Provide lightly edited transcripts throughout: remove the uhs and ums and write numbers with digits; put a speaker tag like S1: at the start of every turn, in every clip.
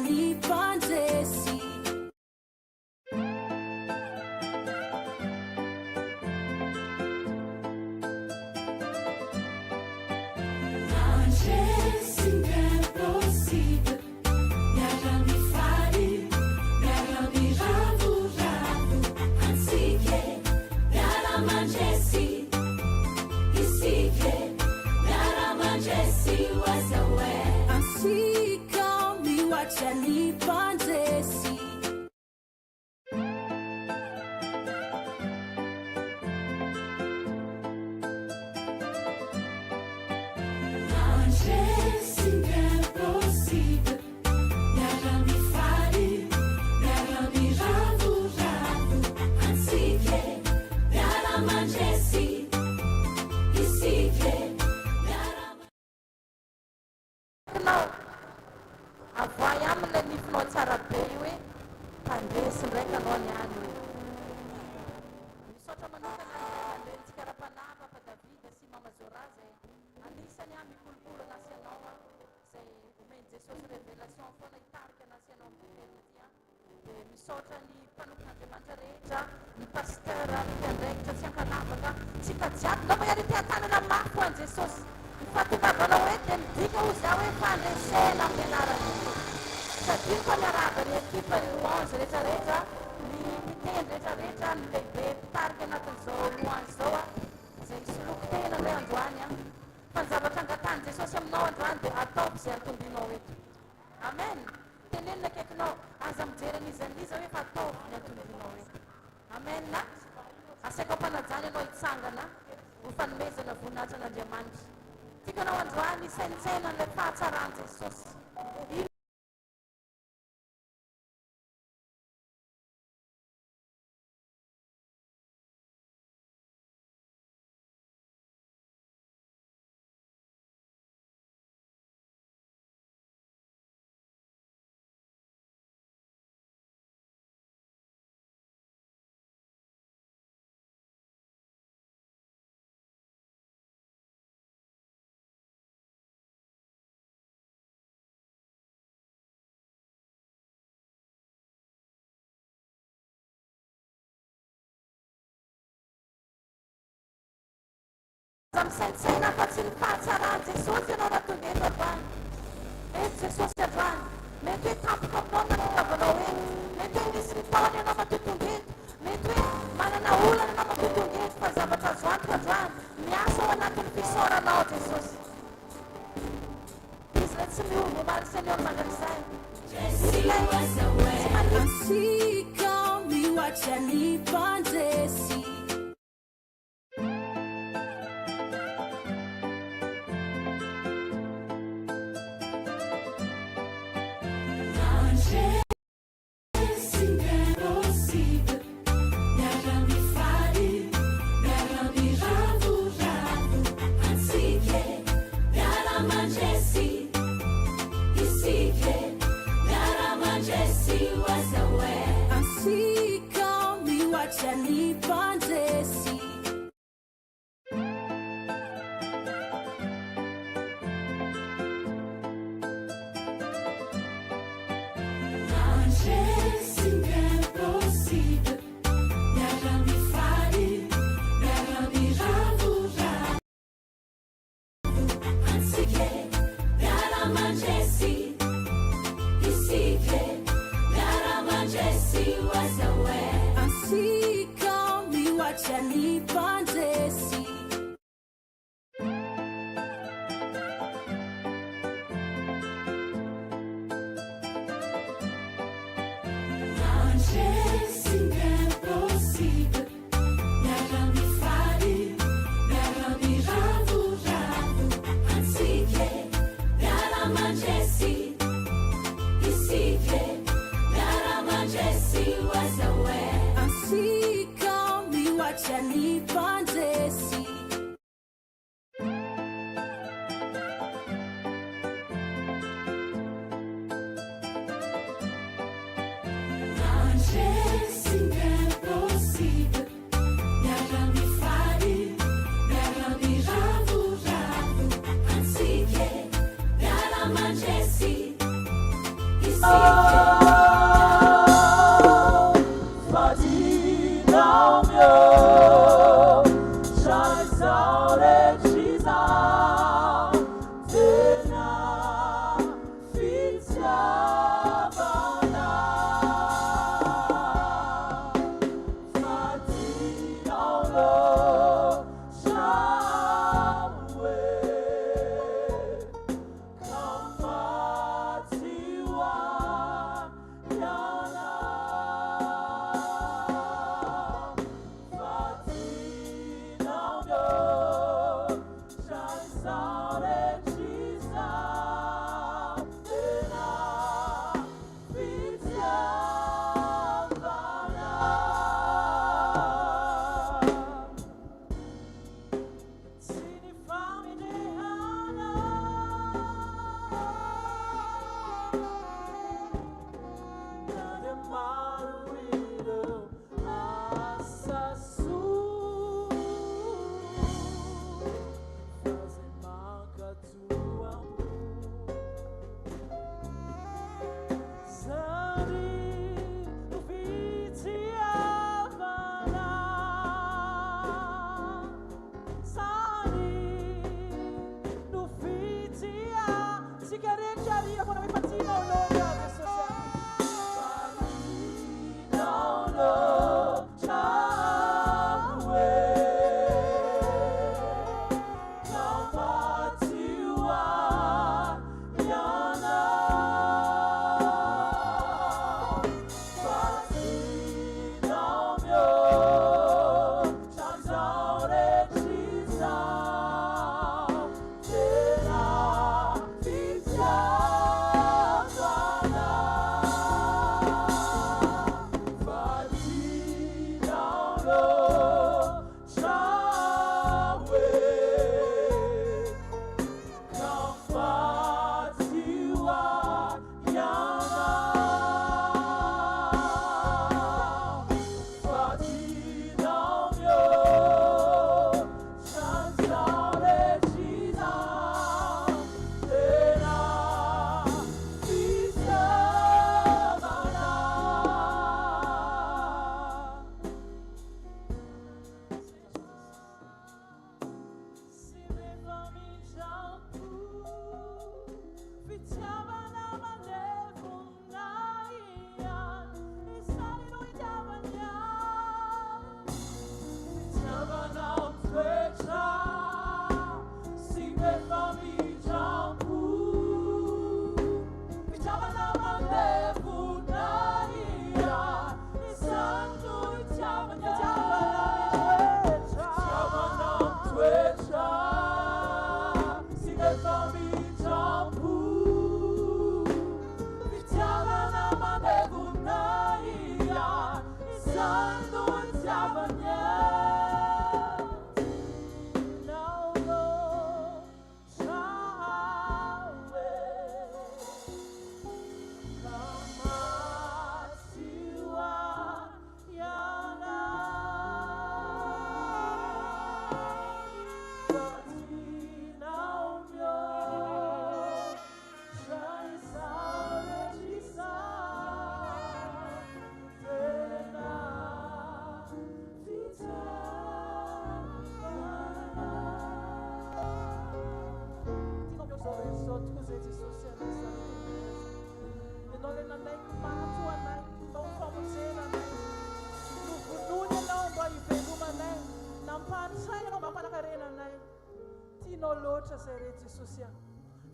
S1: ni pandesi.
S2: Sensaina fa tsy nifahatsarany Jesosy ianao natonga eto androany. Eto Jesosy androany. Mety hoe tampoka aminao nanatavanao eto. Mety hoe nisy nitaony ianao matotonga eto. Mety hoe manana olana ianao matotonga eto fa zavatra azo antoka androany. Miasa ao anatin'ny fisaoranao Jesosy. Izy ilay tsy miombo omaly Seigneur mandrakizay. Izy ilay tsy manify.
S1: Ansika mihoatra ny pandresy.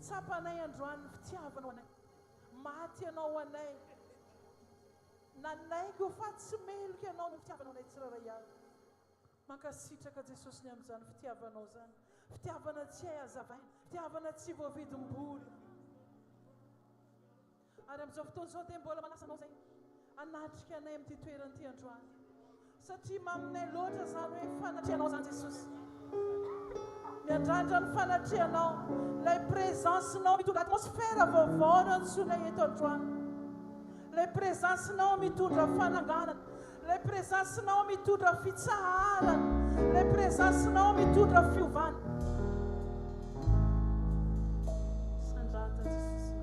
S3: Tsapanay androany fitiavana ho anay. Maty ianao anay. Nanaiky ho fa tsy meloka ianao no fitiavanao anay tsiraray avy. Mankasitraka Jesosy ny amin'izany fitiavanao zany. Fitiavana tsy hay hazavaina. Fitiavana tsy voavidim-bola. Ary amin'izao fotoana izao dia mbola manasanao zay. Anatrika anay amin'ity toeran'ity androany. Satria maminay loatra zany hoe fanatrianao zany Jesosy. Miandrandra ny fanatrianao. Lay présencenao mitondra atmosfera vaovao no antsoinay eto androany. Lay présencenao mitondra fananganana. Lay présencenao mitondra fitsaharana. Lay présencenao mitondra fiovana. Sandrata Jesosy.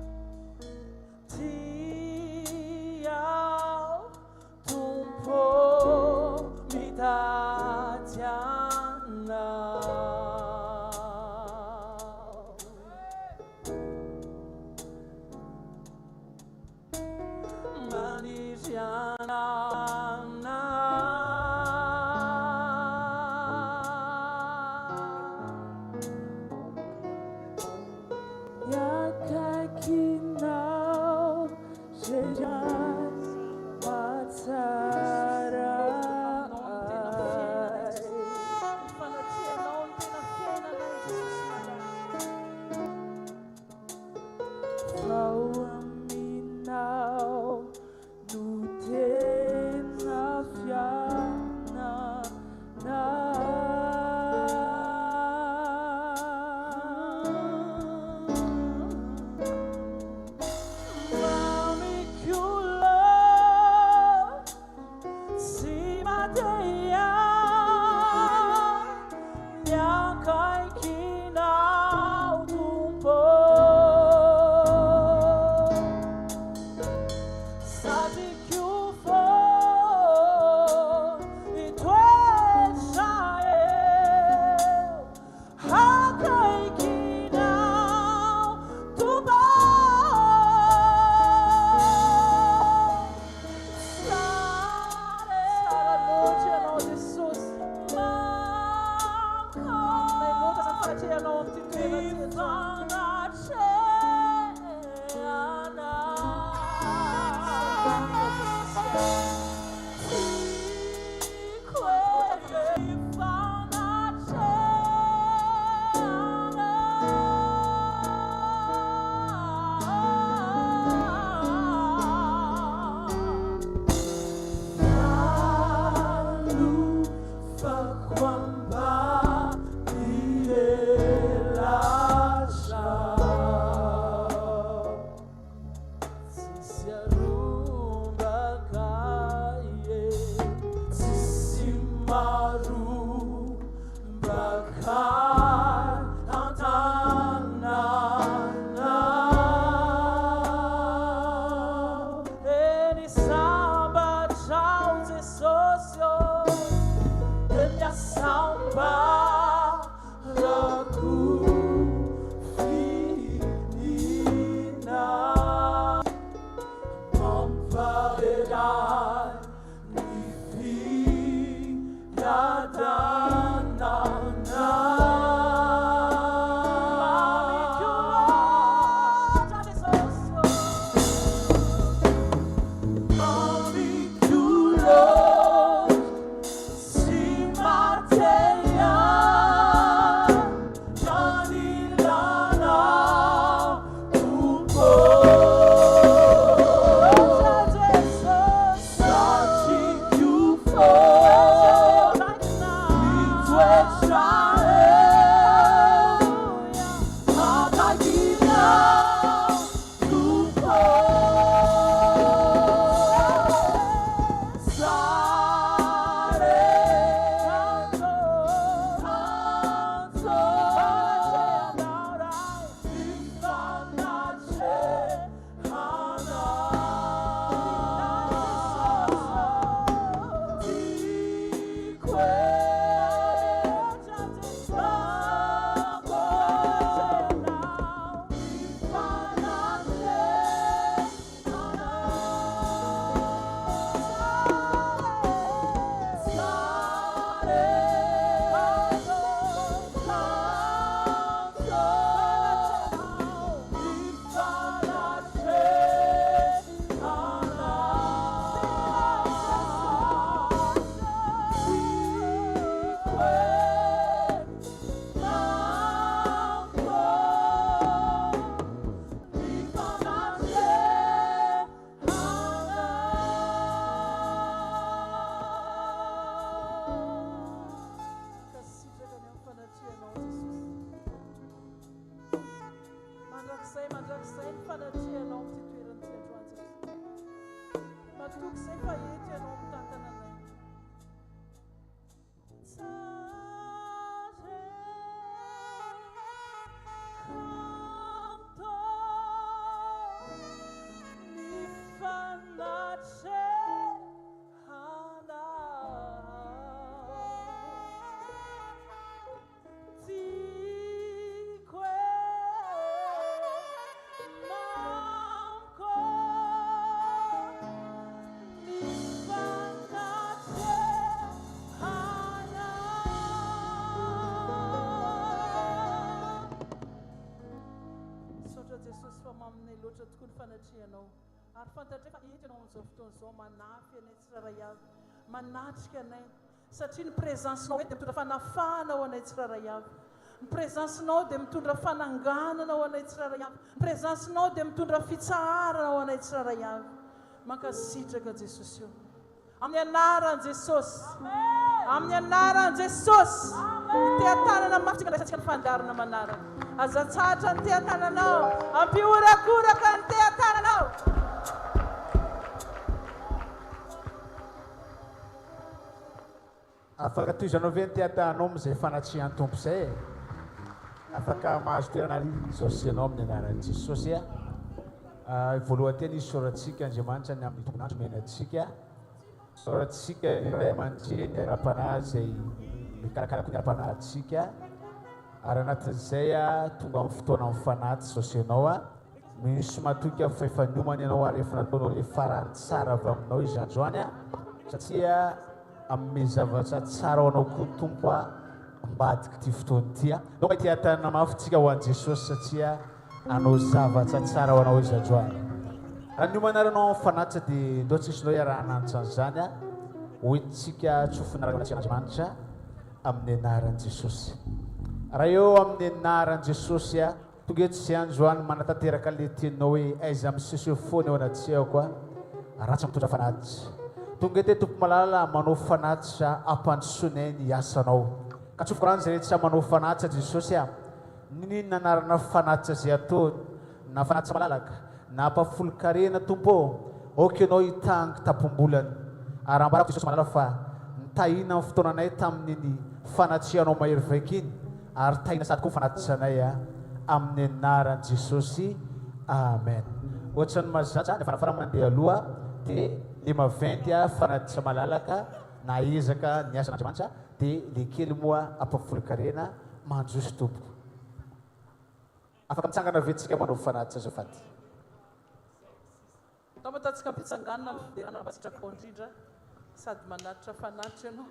S3: fantatra fa ety ianao amin'izao fotoana izao manafy anay tsiraray avy manatrika anay satria ny présencenao hoe dia mitondra fanafana ho anay tsiraray avy ny présencenao dia mitondra fananganana ho anay tsiraray avy ny présencenao dia mitondra fitsarana ho anay tsiraray avy mankasitraka Jesosy io amin'ny anaran Jesosy amin'ny anaran Jesosy teatanana mafitsika ndraisatsika ny fandarana manarana azatsatra ny teatananao ampiorakoraka ny teatananao
S4: afaka toizanao ve ny teatanao amin'izay fanatsihan'ny tompo izay afaka mahazo toerana Jesosy anao amin'ny anaran'i Jesosy voalohany teny izy soratsika Andriamanitra ny amin'ny tombonandro menatsika soratsika iray aman-dreny ara-panahy izay mikarakaraka ny ara-panahintsika ary anatin'izay tonga amin'ny fotoana amin'ny fanahy Jesosy anao misy matoky amin'ny fahefaniomana ianao ary efa nataonao ilay farany tsara avy aminao izy androany satria amin'ny zavatra tsara ho anao koa ny tompo ambadika ity fotoana ity no mba ity hatanana mafitsika ho an'i Jesosy satria anao zavatra tsara ho anao izy androany raha ny manaranao amin'ny fanatitra dia ndao tsisinao iarahana an'izany hoentsika tsofinaranatsian'Andriamanitra amin'ny anaran'i Jesosy raha eo amin'ny anaran'i Jesosy tonga eto izay androany manatanteraka le teninao hoe aiza miseseho foana eo anatsehako ratsy mitondra fanatitra tonga ety tompo malala manao fanatitra ampandrosoanay ny asanao ka tsofoko rano zay rehetra manao fanatitra Jesosy ninona anarana fanatitra zay ataony na fanatitra malalaka na ampafolo-karena tompo oka ianao hitangy tapom-bolany ary ambarako Jesosy malala fa nitahina amin'ny fotoananay tamin'iny fanatrianao mahery vaika iny ary tahina sady koa fanatitranay amin'ny anaran'i Jesosy amen ohatrany mazatra ny fanafara mandeha aloha dia le maventy fanatitra malalaka na ezaka ny asan'Andriamanitra dia le kely moa ampafolo-karena mandroso tompo afaka mitsangana ventsika manao fanatitra azafady
S3: tao matatsika mpitsanganana miderana masitraka indrindra sady manatitra fanatitra ianao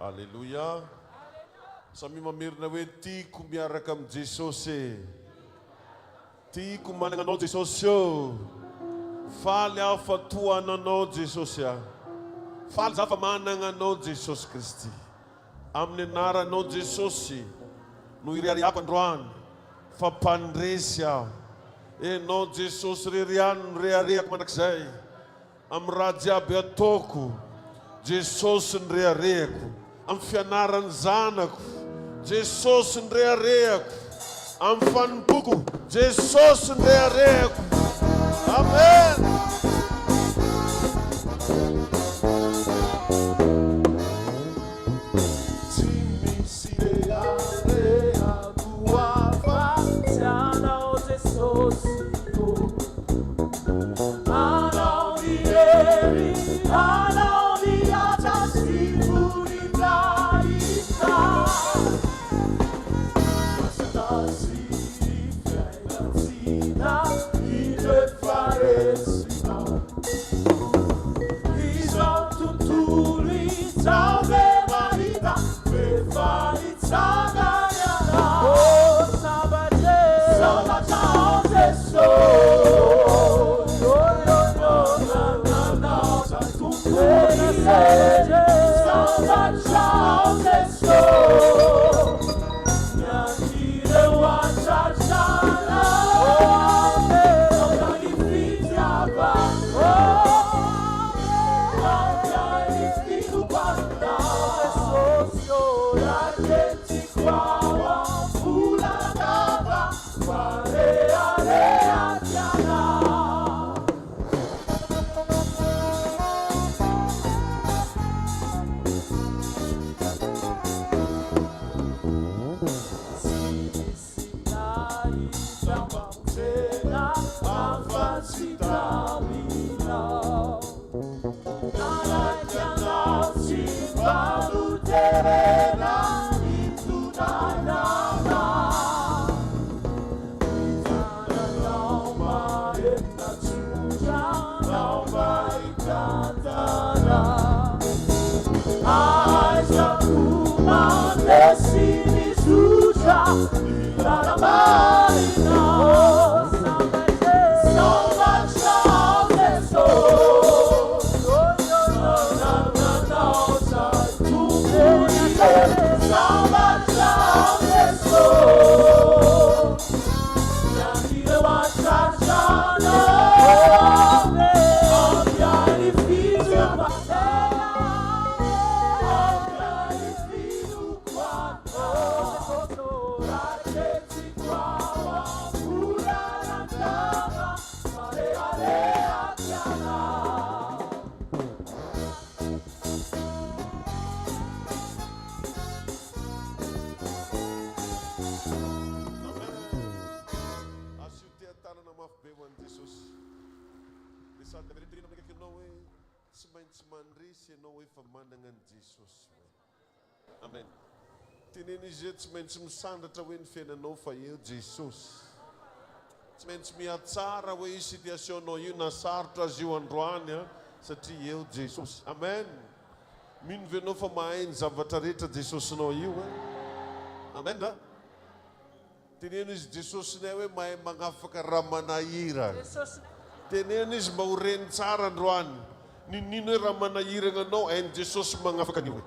S5: Alleluia. Samy mamirina hoe tiako miaraka amin'ny Jesosy. Tiako manana anao Jesosy io. Faly aho fa tohananao Jesosy aho. Faly zaho fa manana anao Jesosy Kristy. Amin'ny anaranao Jesosy no iriariako androany fa mpandresy aho. Enao Jesosy reriany no rehareako mandrakizay. Amin'ny raha jiaby ataoko Jesosy ny reharehako. Amin'ny fianarany zanako Jesosy ny reharehako. Amin'ny fanimpoko Jesosy ny reharehako. Amen.
S6: Yeah.
S5: Amen. Teneny izy tsy maintsy misandratra hoe ny fiainanao fa eo Jesosy. Tsy maintsy mihatsara hoe io situationao io na sarotra azy io androany satria eo Jesosy. Amen. Mino ve anao fa mahay ny zavatra rehetra Jesosinao io Amen da. Teneny izy Jesosinay hoe mahay magnafaka raha manahira. Teneny izy mba ho reny tsara androany. Ninino hoe raha manahirana anao hainy Jesosy magnafaka anio.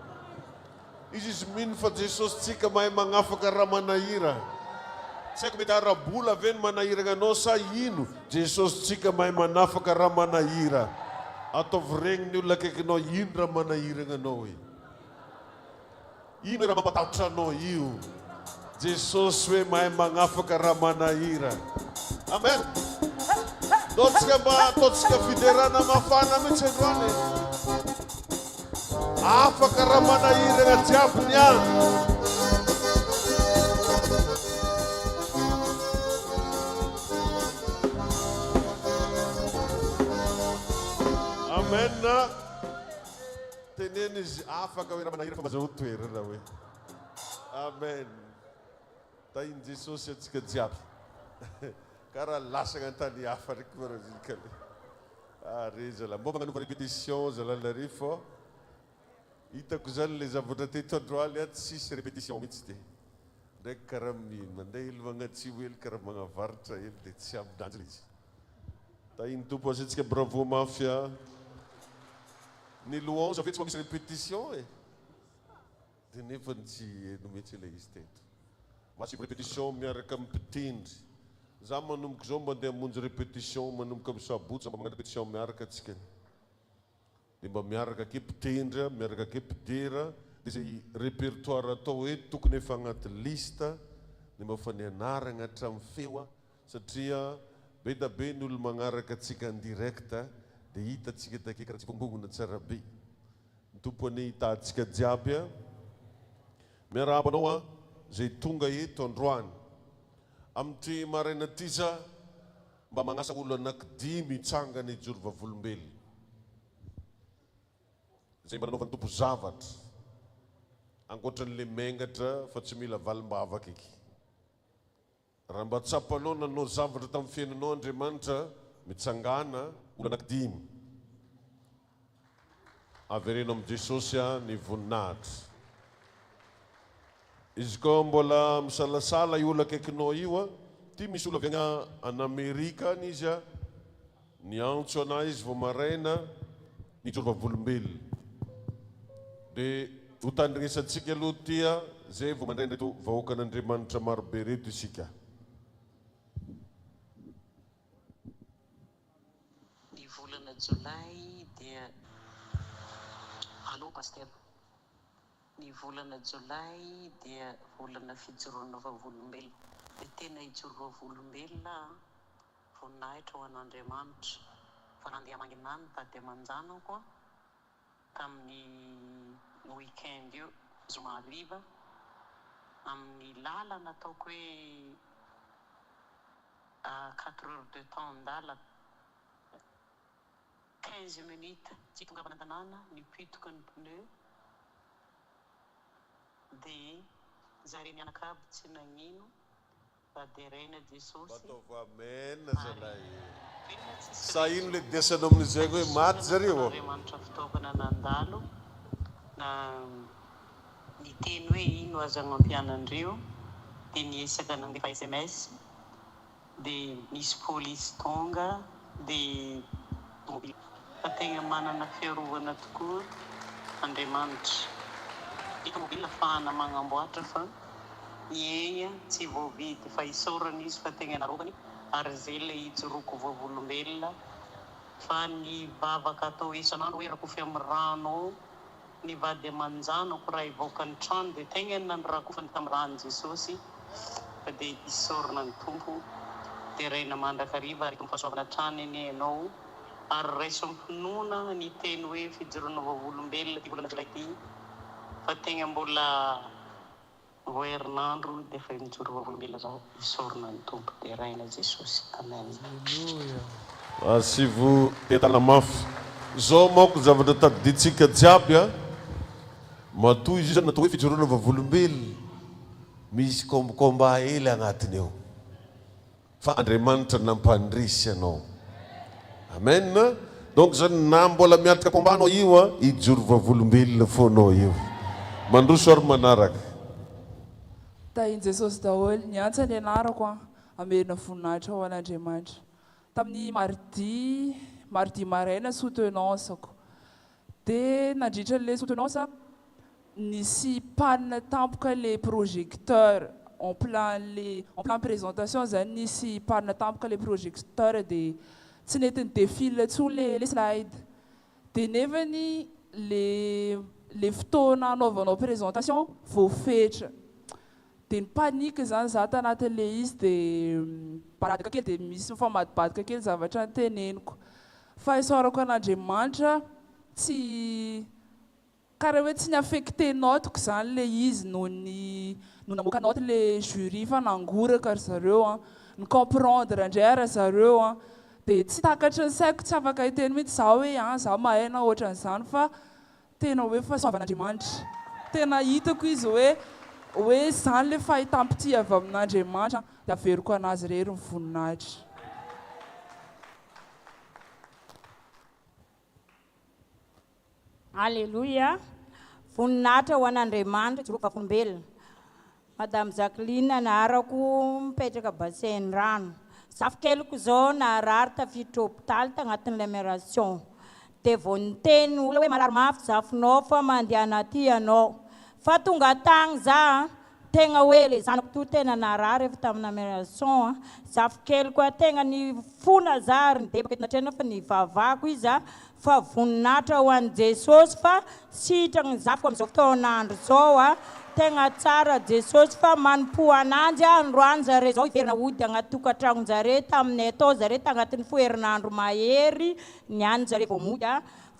S5: Izy mino fa Jesosy tsika mahay magnafaka raha manahira. Tsy haiko mety arabola ve ny manahirana anao sa ino? Jesosy tsika mahay manafaka raha manahira. Ataovy regny ny olona akaikinao ino raha manahirana anao e. Ino raha mampatahotra anao io? Jesosy hoe mahay magnafaka raha manahira. Amen. Ataontsika mba ataontsika fiderana mafana mihitsy androany. Afaka raha manahirana jiaby niany. Amen. Teneny izy afaka hoe raha manahira fa mazaho toerana hoe. Amen. Tainy Jesosy atsika jiaby. Karaha lasagna an-tany hafa raiky marazikale. Are zala mbo magnano répétition zalalary fô hitako zany le zavatra teto androany tsisy répétition mihitsy te. Ndraiky karaha mandeha hely magnatsio hely karaha magnavaritra hely dia tsy ambidanjy izy. Tainy tompo asantsika bravo mafia. Ny louange avy tsy misy répétition e. Dia nefa tsy eno mihitsy ilay izy teto. Masivy répétition miaraka mipitindry. Za manomboka zao mba andeha hamonjy répétition manomboka amin'ny sabotsy mba magnano répétition miaraka atsika. Dia mba miaraka ake mpitendra, miaraka ake mpidera, dia zay répertoire atao hoe tokony efa agnaty lista, dia mba fa nianarana hatramin'ny feo satria be da be ny olo magnaraka atsika en direct dia hitatsika take karaha tsy fongongona tsara be. Ny tompony hitantsika jiaby miarabanao zay tonga eto androany. Amin'ity maraina ty za mba magnasa olo anankidimy hitsangana hijoro vavolombelona. Zay mba nanaovan'ny tompo zavatra. Ankoatran'le mengatra fa tsy mila valim-bavaka eky. Raha mba tsapanao nanao zavatra tamin'ny fiainanao Andriamanitra mitsangana olo anankidimy. Averenao amin'i Jesosy ny voninahitra. Izy koa mbola misalasala io olo akaikinao io ty misy olo avy agny an'Amerika any izy niantso anahy izy vao maraina nijoro vavolombelona. dia ho tandrinesantsika aloha tia zay vao mandray nreto vahoakan'Andriamanitra marobe reto isika.
S6: Ny volana Jolay dia alo paster. Ny volana Jolay dia volana fijoroana vavolombelona. Dia tena hijoro vavolombelona voninahitra ho an'Andriamanitra. Fa nandeha manginany tady aman-janako koa tamin'ny weekend io zoma hariva amin'ny lalana ataoko hoe 4 heures de temps andalana 15 minutes tsy tonga avy an-tanàna nipitoka ny pneu dia zare mianakavy tsy nagnino fa deraina Jesosy
S5: Ataovy amen zalahy. Sa ino le desanao amin'izay hoe maty zareo?
S6: Andriamanitra fitaovana nandalo na niteny hoe ino azo agnampianandreo dia niesaka nandefa SMS dia misy polisy tonga dia fa tegna manana fiarovana tokoa Andriamanitra. Ito mobile ahafahana magnamboatra fa niegna tsy voavidy fa isaorana izy fa tegna narovany ary zay le ijoroako vavolombelona fa ny vavaka atao isanandro hoe rakofy amin'ny rano ny vady aman-janako raha hivoaka ny trano dia tegna nandrakofany tamin'ny rano Jesosy fa dia isaorana ny tompo dia raina mandrakariva ary tompo fahasoavana trano eny ianao ary raiso ampinoana ny teny hoe fijoroana vavolombelona ty volana Jolay ty fa tegna mbola vao herinandro dia efa mijoro vavolombelona zao isaorana ny tompo dia raina Jesosy. Amen.
S5: Asivo entana mafy zao manko zavatra tadiditsika jiaby a matoy izy natao hoe fijoroana vavolombelona misy kombakomba hely agnatiny eo fa Andriamanitra nampandrisy anao. Amen. Donc zany na mbola miatrika kombanao io a ijoro vavolombelona foanao io mandroso ary manaraka.
S7: Tahin Jesosy daholo ny antsany ianarako a amerina voninahitra ho an'Andriamanitra. Tamin'ny mardi maraina soutenance-ako dia nandritra le soutenance nisy panne tampoka le projecteur en plein présentation zany nisy panne tampoka le projecteur dia tsy netiny défile tsony le slide dia nefany le fotoana anaovanao présentation voafetra dia nipanika zany za tanatin'le izy dia baradaka kely dia misy mifamadibadika kely zavatra nyteneniko fa isaorako an'Andriamanitra tsy karaha hoe tsy niaffecté notiko zany le izy no namoaka noty le jury fa nangoraka ry zareo ny comprendre indray ary zareo dia tsy takatra ny saiko tsy afaka hiteny mihitsy za hoe za mahay na ohatran'izany fa tena hoe fahasoavan'Andriamanitra tena hitako izy hoe zany le fahitam-pity avy amin'Andriamanitra dia averiko anazy rery ny voninahitra.
S8: Alléluia. Voninahitra ho an'Andriamanitra ijoroako vavolombelona. Madame Jacqueline naharako mipetraka bassin rano. Zafikeliko zao naharary tafiditra hôpitaly tagnatin'ilay opération. Dia vao niteny olona hoe marary mafy zafinao fa mandeha anaty ianao. Fa tonga tagny za tegna hoe le zanako to tena naharary efa tamin'ny opération zafikeliko tegna ny fona za ary nidebaka eto natrena fa ny vavako izy fa voninahitra ho an'i Jesosy fa sitragny zafiko amin'izao fotoan'andro zao tegna tsara Jesosy fa manompo ananjy androany zare zao iverina ody agnaty tokantragnon-jare taminay atao zare tagnatin'ny foherinandro mahery niany zare vao mody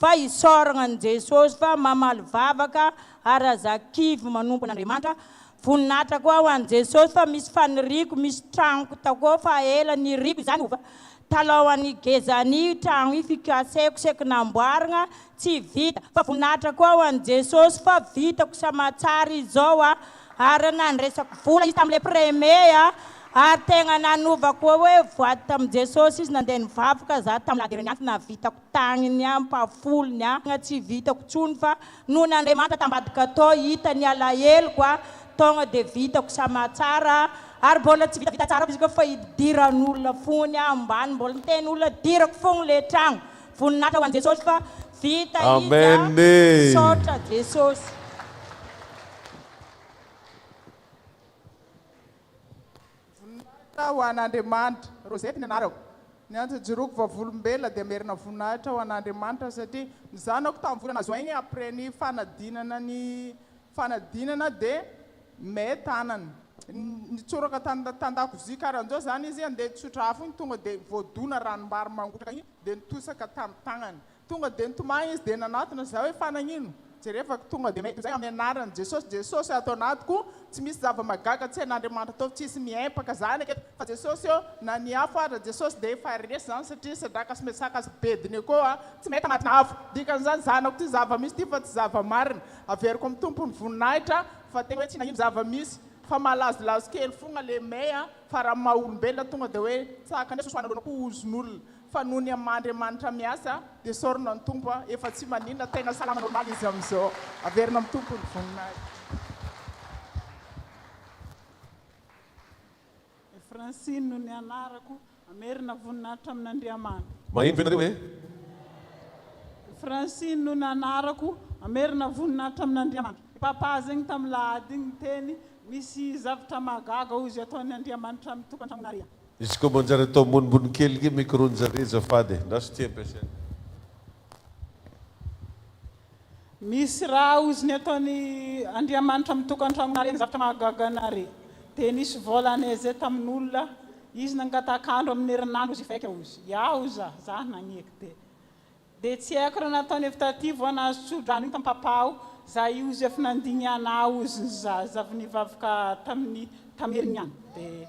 S8: fa isaoragna an' Jesosy fa mamaly vavaka ary azakivy manompo an'Andriamanitra. Voninahitra koa ho an'i Jesosy fa misy faniriko misy tragnoko takao fa ela niriko izany ova talohan'ny gezany tragno io fikaseko seky namboaragna tsy vita fa voninahitra koa ho an'i Jesosy fa vitako samatsara izao ary nandresako vola izy tamin'ilay premier ary tegna nanovako hoe voady tamin'i Jesosy izy nandeha nivavaka za tamin'ny laderany anty navitako tagniny mpafolony tsy vitako tsony fa noho n'Andriamanitra tambadika atao hitany alaheloko tonga dia vitako samatsara ary mbola tsy vitavita tsara izy koa fa hidiran'olona fony ambany mbola niteny olona dirako fogna le tragno voninahitra ho an'i jesosy fa vita
S5: Amen.
S8: izy saotra jesosy.
S3: Ho an'Andriamanitra Rosety ny anarako ny antony jiroko vavolombelona dia merina voninahitra ho an'Andriamanitra satria ny zanako tamin'ny volana juin igny après ny fanadinana dia may tanany nitsoraka tan-dakozia karan'izao zany izy andeha tsotra afo igny tonga dia voadona ranombary mangotraka igny dia nitosaka tamin'ny tagnany tonga dia nitomagny izy dia nanatona za hoe fanagnino jerefaka tonga dia mety zay amin'ny anarany jesosy atao anatiko tsy misy zava-magaga tsy hain'Andriamanitra atao tsisy miempaka zany aketo fa jesosy eo na ny afo ara jesosy dia efa resy zany satria sadraka sy mesaka sy bediny koa tsy mety anatina afo dikan'izany zanako ty zava-misy ty fa tsy zava-marina averiko amin'ny tompony voninahitra fa tegna hoe tsy nagnino zava-misy fa malazolazo kely fogna le may fa raha maha-olombelona tonga dia hoe tsaka ndraiky sosoanaloanako ozon'olona fa noho ny Andriamanitra miasa dia sorona ny tompo efa tsy maninona tegna salama normaly izy amin'izao averina amin'ny tompony voninahitra.
S9: Francine no ny anarako amerina voninahitra amin'Andriamanitra.
S5: Magnino venareo e?
S9: Francine no ny anarako amerina voninahitra amin'Andriamanitra. Papa zegny tamin'ny lahady igny teny misy zavatra magaga ozy ataon'ny Andriamanitra amin'ny tokantragnonareo.
S5: Izy koa manjary atao ambonimbony kely gy micro-njare zafady ndraso ty ampiasaina.
S9: Misy raha ozy ny ataon'ny Andriamanitra amin'ny tokantragnonareo zavatra magaga anareo. Dia nisy volanay zay tamin'olona izy nangatakandro amin'ny herinandro izy faika ozy iaho za nagneky dia tsy haiko raha nataony efa taty vo anazy tsodrano igny tamin'ny papao za io izy efa nandigny ana ozy zavy nivavaka tamin'ny herinandro dia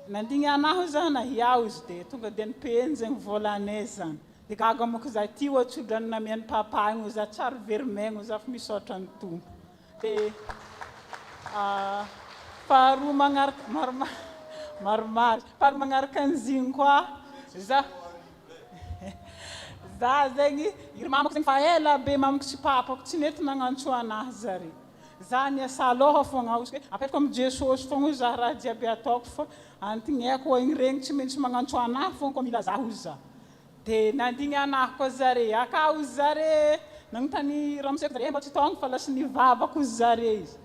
S9: nandigny anaho za na iaho izy dia tonga dia nipeny zegny volanay zany dia gaga moko za ty ho tsodrano namian'ny papa igny za tsary verimegno za fa misaotra ny tompo dia faharoa maromaro faharoa magnaraka an'izigny koa za zegny iry mamako zegny fa ela be mamako sy papako tsy nety nagnantso anahy zare za niasa aloha fogna ozy apetako amin'ny jesosy fogna za raha jiaby ataoko fa antignaiko igny regny tsy maintsy magnantso anahy fogna koa mila za ozy za dia nandigny anahy koa zare aka ozy zare nanontany ramoseko zare mba tsy taogno fa lasa nivavako ozy zare izy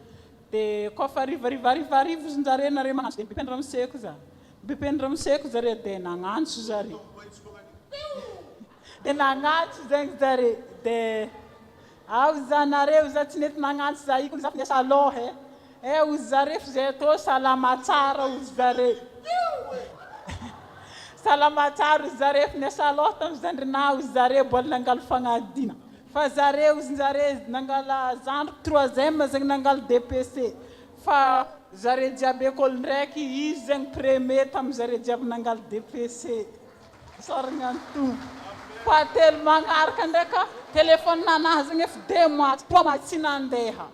S9: dia koa fa arivo zare nare magnantso dia bipeny ramoseko za bipeny ramoseko zare dia nagnantso zare dia nagnantso zegny zare dia ao zanareo za tsy nety nagnantso za iko za fa niasa aloha ozy zare fa zay atao salama tsara ozy zare salama tsara ozy zare fa niasa aloha tamin'ny zandrina ozy zare mbola nangalo fagnadina fa zare ozy zare nangala zandro 3e zegny nangalo DPC fa zare jiaby école ndraiky izy zegny premier tamin'ny zare jiaby nangalo DPC soragna antompo fa telo magnaraka ndraika telefône nanahy zegny efa 2 mois 3 mois tsy nandeha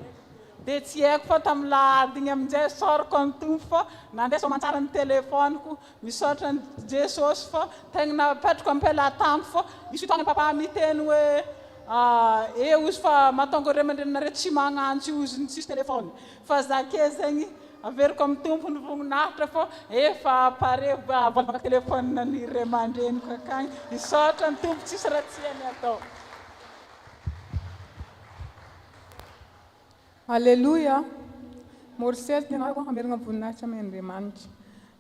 S9: dia tsy haiko fa tamin'ny lahady igny amin'izay sorako antompo fa nandeha somantsara ny telefôniko misaotra ny jesosy fa tegna napetrako ampelatagno fa misy fotoagna papa miteny hoe ozy fa mahatonga re mandrenareo tsy magnantso ozy ny tsisy telefôny fa za ke zegny averiko amin'ny tompo ny voninahitra fa efa pare volaka telefônina ny ray aman-dreniko akagny misaotra ny tompo tsisy raha tsy hany atao.
S10: Alleluia. Morisety anarako amerina voninahitra amin'Andriamanitra.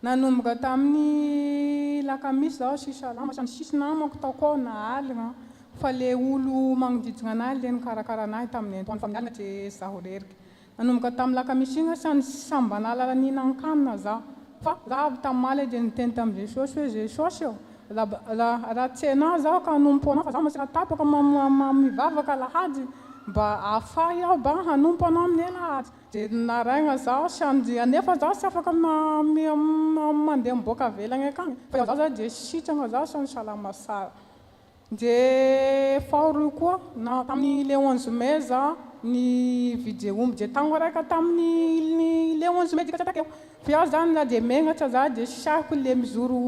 S10: Nanomboka tamin'ny lakamisy zaho sisa lama sisy namako taoko na alina fa le olo magnodidina anahy le nikarakara anahy tamin'ny antoany fa mialina tsy zaho rerika. Nanomboka tamin'ny lakamisy igny sany sambanala ninan-kanina za fa za avy tamin'ny maly dia niteny tamin'ny jesosy hoe jesosy eo raha tsy hainao zaho ka hanompo anao fa zaho masira tapaka mivavaka lahady mba afay aho ba hanompo anao amin'ny lahady dia naraigna zaho sandy anefa zaho tsy afaka mandeha miboaka avelagny akagny fa zaho za dia sitrana zaho sany salama sara dia faharoa koa na tamin'ny le 11 mai za ny videomby dia tango raika tamin'ny le 11 mai dika tataka eo fa iaho zany na dia megnatra za dia sahiko le mizoro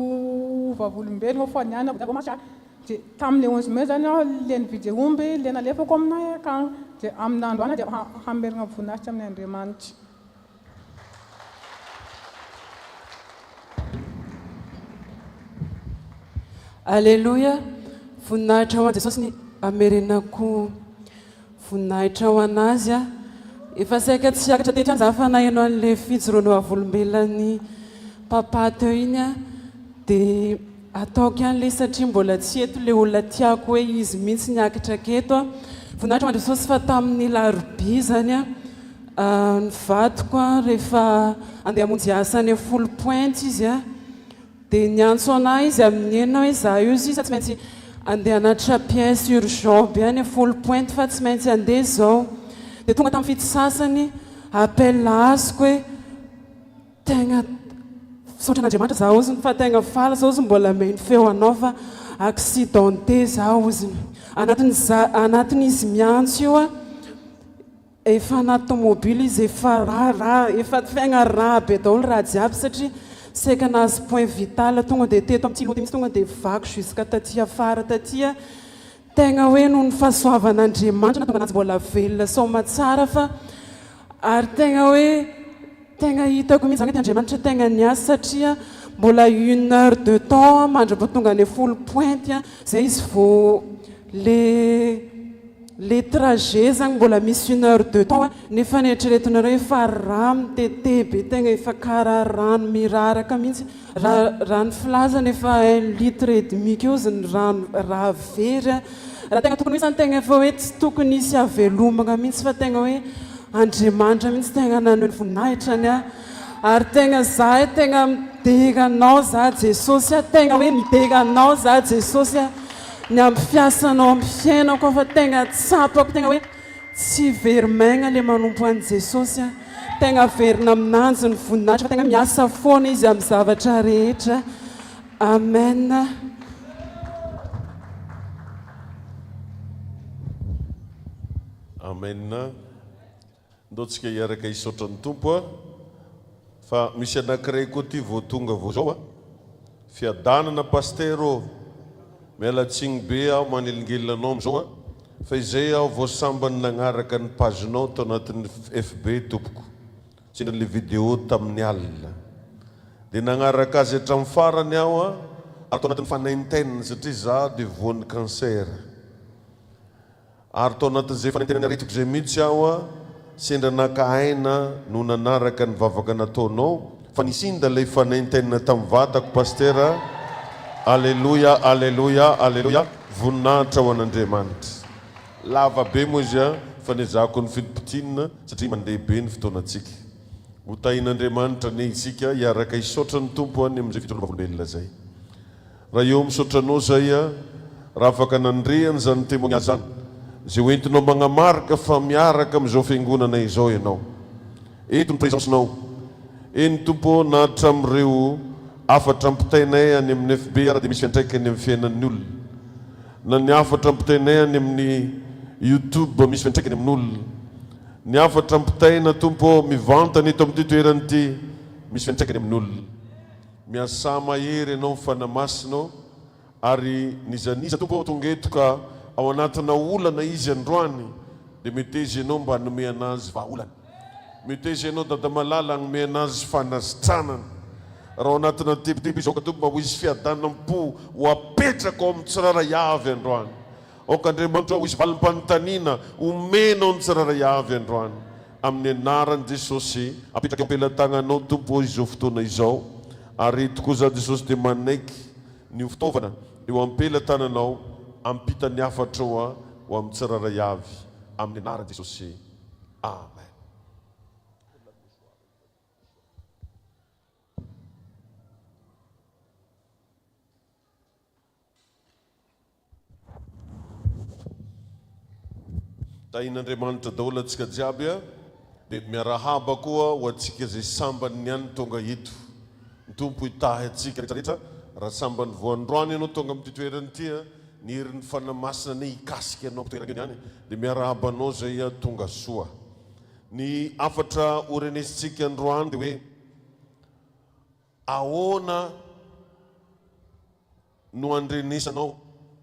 S10: vavolombelogna fa niana da masaka dia tamin'ny le 11 mai zany aho le ny videomby le nalefako aminay akagny dia amin'ny androany dia hamerina voninahitra amin'ny Andriamanitra.
S11: Alléluia. voninahitra ho an Jesosy ny amerenako voninahitra ho anazy a efa saika tsy akatra tetry any za fa nahaino an'le fijoroana avolombelany papa teo iny a dia ataoko an'le satria mbola tsy eto le olona tiako hoe izy mihitsy niakatra keto a voninahitra ho an Jesosy fa tamin'ny larobia zany a ny vatoko a rehefa andeha hamonjy asa any 10 pointe izy a dia niantso anahy izy amin'ny enina hoe za io izy tsy maintsy andeha anatra pièce urgent be any 10 pointe fa tsy maintsy andeha zao dia tonga tamin'ny fito sasany appel azoko hoe tegna sotran'Andriamanitra za oziny fa tegna faly zao izy mbola meny feo anao fa accidenté za oziny anatin'izy miantso io a efa anaty tomobily izy efa fiaigna raha be daholo raha jiaby satria saika nahazo point vital tonga dia teto amin'ny tsiloty misy tonga dia vaky jusqu'à taty afara taty a tegna hoe noho ny fahasoavan'Andriamanitra natonga anazy mbola velona soma tsara fa ary tegna hoe tegna hitako mihitsy zany hoe Andriamanitra tegna niasa satria mbola 1 heure de temps mandrapa tonga ny 10 pointe a zay izy vao le trajet zany mbola misy 1 heure de temps nefa nieritreretinareo efa rano mitete be tegna efa karaha rano miraraka mihitsy rano filazana efa 1 litre et demi keo zany rano raha very a raha tegna tokony hoe zany tegna efa hoe tsy tokony isy avelomana mihitsy fa tegna hoe Andriamanitra mihitsy tegna nanao ny voninahitra any a ary tegna za tegna midega anao za Jesosy a tegna hoe midega anao za Jesosy a ny amin'ny fiasanao amin'ny fiainako fa tegna tsapako tegna hoe tsy verimagna le manompo an'i Jesosy a tegna verina aminanjy ny voninahitra fa tegna miasa foana izy amin'ny zavatra rehetra amen.
S5: Amen. Ndao-tsika hiaraka hisaotra ny tompo a fa misy anankiray koa ty vao tonga vao zao a fiadanana pastero mialatsiny be aho manelingelina anao am'izao a fa izay aho vao sambany nagnaraka ny paginao tao anatin'ny FB tompoko tsindrale vidéo tamin'ny alina dia nagnaraka azy hatramin'ny farany aho a ary tao anatin'ny fanaintenina satria za dia voan'ny cancer ary tao anatin'izay fanaintenana aretiko zay mihitsy aho a sendra nakahaina no nanaraka ny vavaka nataonao fa nisinda ilay fanaintenina tamin'ny vatako pastera. Alléluia, alléluia, alléluia. Voninahitra ho an'Andriamanitra. Lava be moa izy a fa nezako ny filipitinina satria mandeha be ny fotoanantsika. Ho tahin'Andriamanitra ne isika hiaraka hisaotra ny tompo any amin'izay fitondrana volombelona zay. Raha eo misaotranao zay a raha afaka nandrehany zany témoignage zany zay hoentinao magnamarika fa miaraka amin'izao fiangonana izao ianao. Eto ny présencenao. Eny tompo nahatra amin'ireo afatra ampitainay any amin'ny FB ara dia misy fiantraikany amin'ny fiainan'ny olona. Na ny afatra ampitainay any amin'ny YouTube misy fiantraikany amin'olona. Ny afatra ampitaina tompo mivantana eto amin'ity toerana ity misy fiantraikany amin'olona. Miasa mahery ianao fanamasinao ary nizaniza tompo tonga eto ka ao anatina olana izy androany dia mety izy ianao mba hanome anazy vahaolana. Mety izy ianao dada malala hanome anazy fanazitranana. Raha anatina tebiteby izao ka tompo mba ho izy fiadanam-po ho apetraka ao amin'ny tsiraray avy androany. Aoka Andriamanitra ho izy valim-panontaniana omenao ny tsiraray avy androany. Amin'ny anaran'i Jesosy apetraka am-pelantagnanao tompo izao fotoana izao. Ary tokoa za Jesosy dia manaiky ny fitaovana eo am-pelantananao ampita ny afatra ho amin'ny tsiraray avy. Amin'ny anaran'i Jesosy. Amen. Tahin'Andriamanitra daholo antsika jiaby a dia miarahaba koa ho antsika izay sambany niany tonga eto. Ny tompo hitahy antsika rehetrarehetra raha sambany voandroany ianao tonga amin'ity toerana ity a ny herin'ny fanamasina ne hikasika ianao toerana ihany dia miarahabanao zay a tonga soa. Ny afatra orenesintsika androany dia hoe ahoana no andrenesanao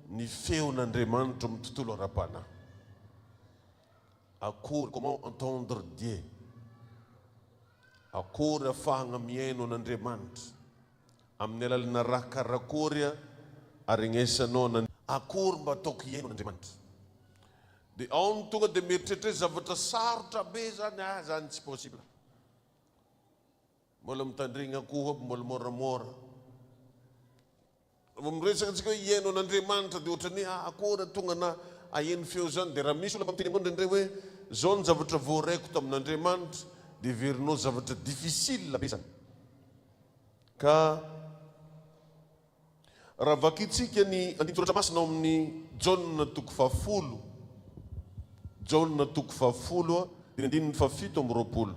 S5: ny feon'Andriamanitra amin'ny tontolo ara-panahy. Akory, comment entendre Dieu? Akory afahagna miaino an'Andriamanitra amin'ny alalana raha karakory aregnesanao akory mba ataoko iainon'Andriamanitra. Dia ao ny tonga dia mieritreritra hoe zavatra sarotra be zany zany tsy possible. Mbola mitandrina akoho aby mbola moramora. Vao miresaka antsika hoe iainon'Andriamanitra dia ohatrany akory tonga na aheno feo zany. Dia raha misy olona mampiteny aminao indraindray hoe zao ny zavatra voaraiko tamin'Andriamanitra dia verinao zavatra difficile be zany. Ka raha vakitsika ny andintoratra masina ao amin'ny Jaona toko 10. Jaona toko 10 dia andininy 7 amby 20.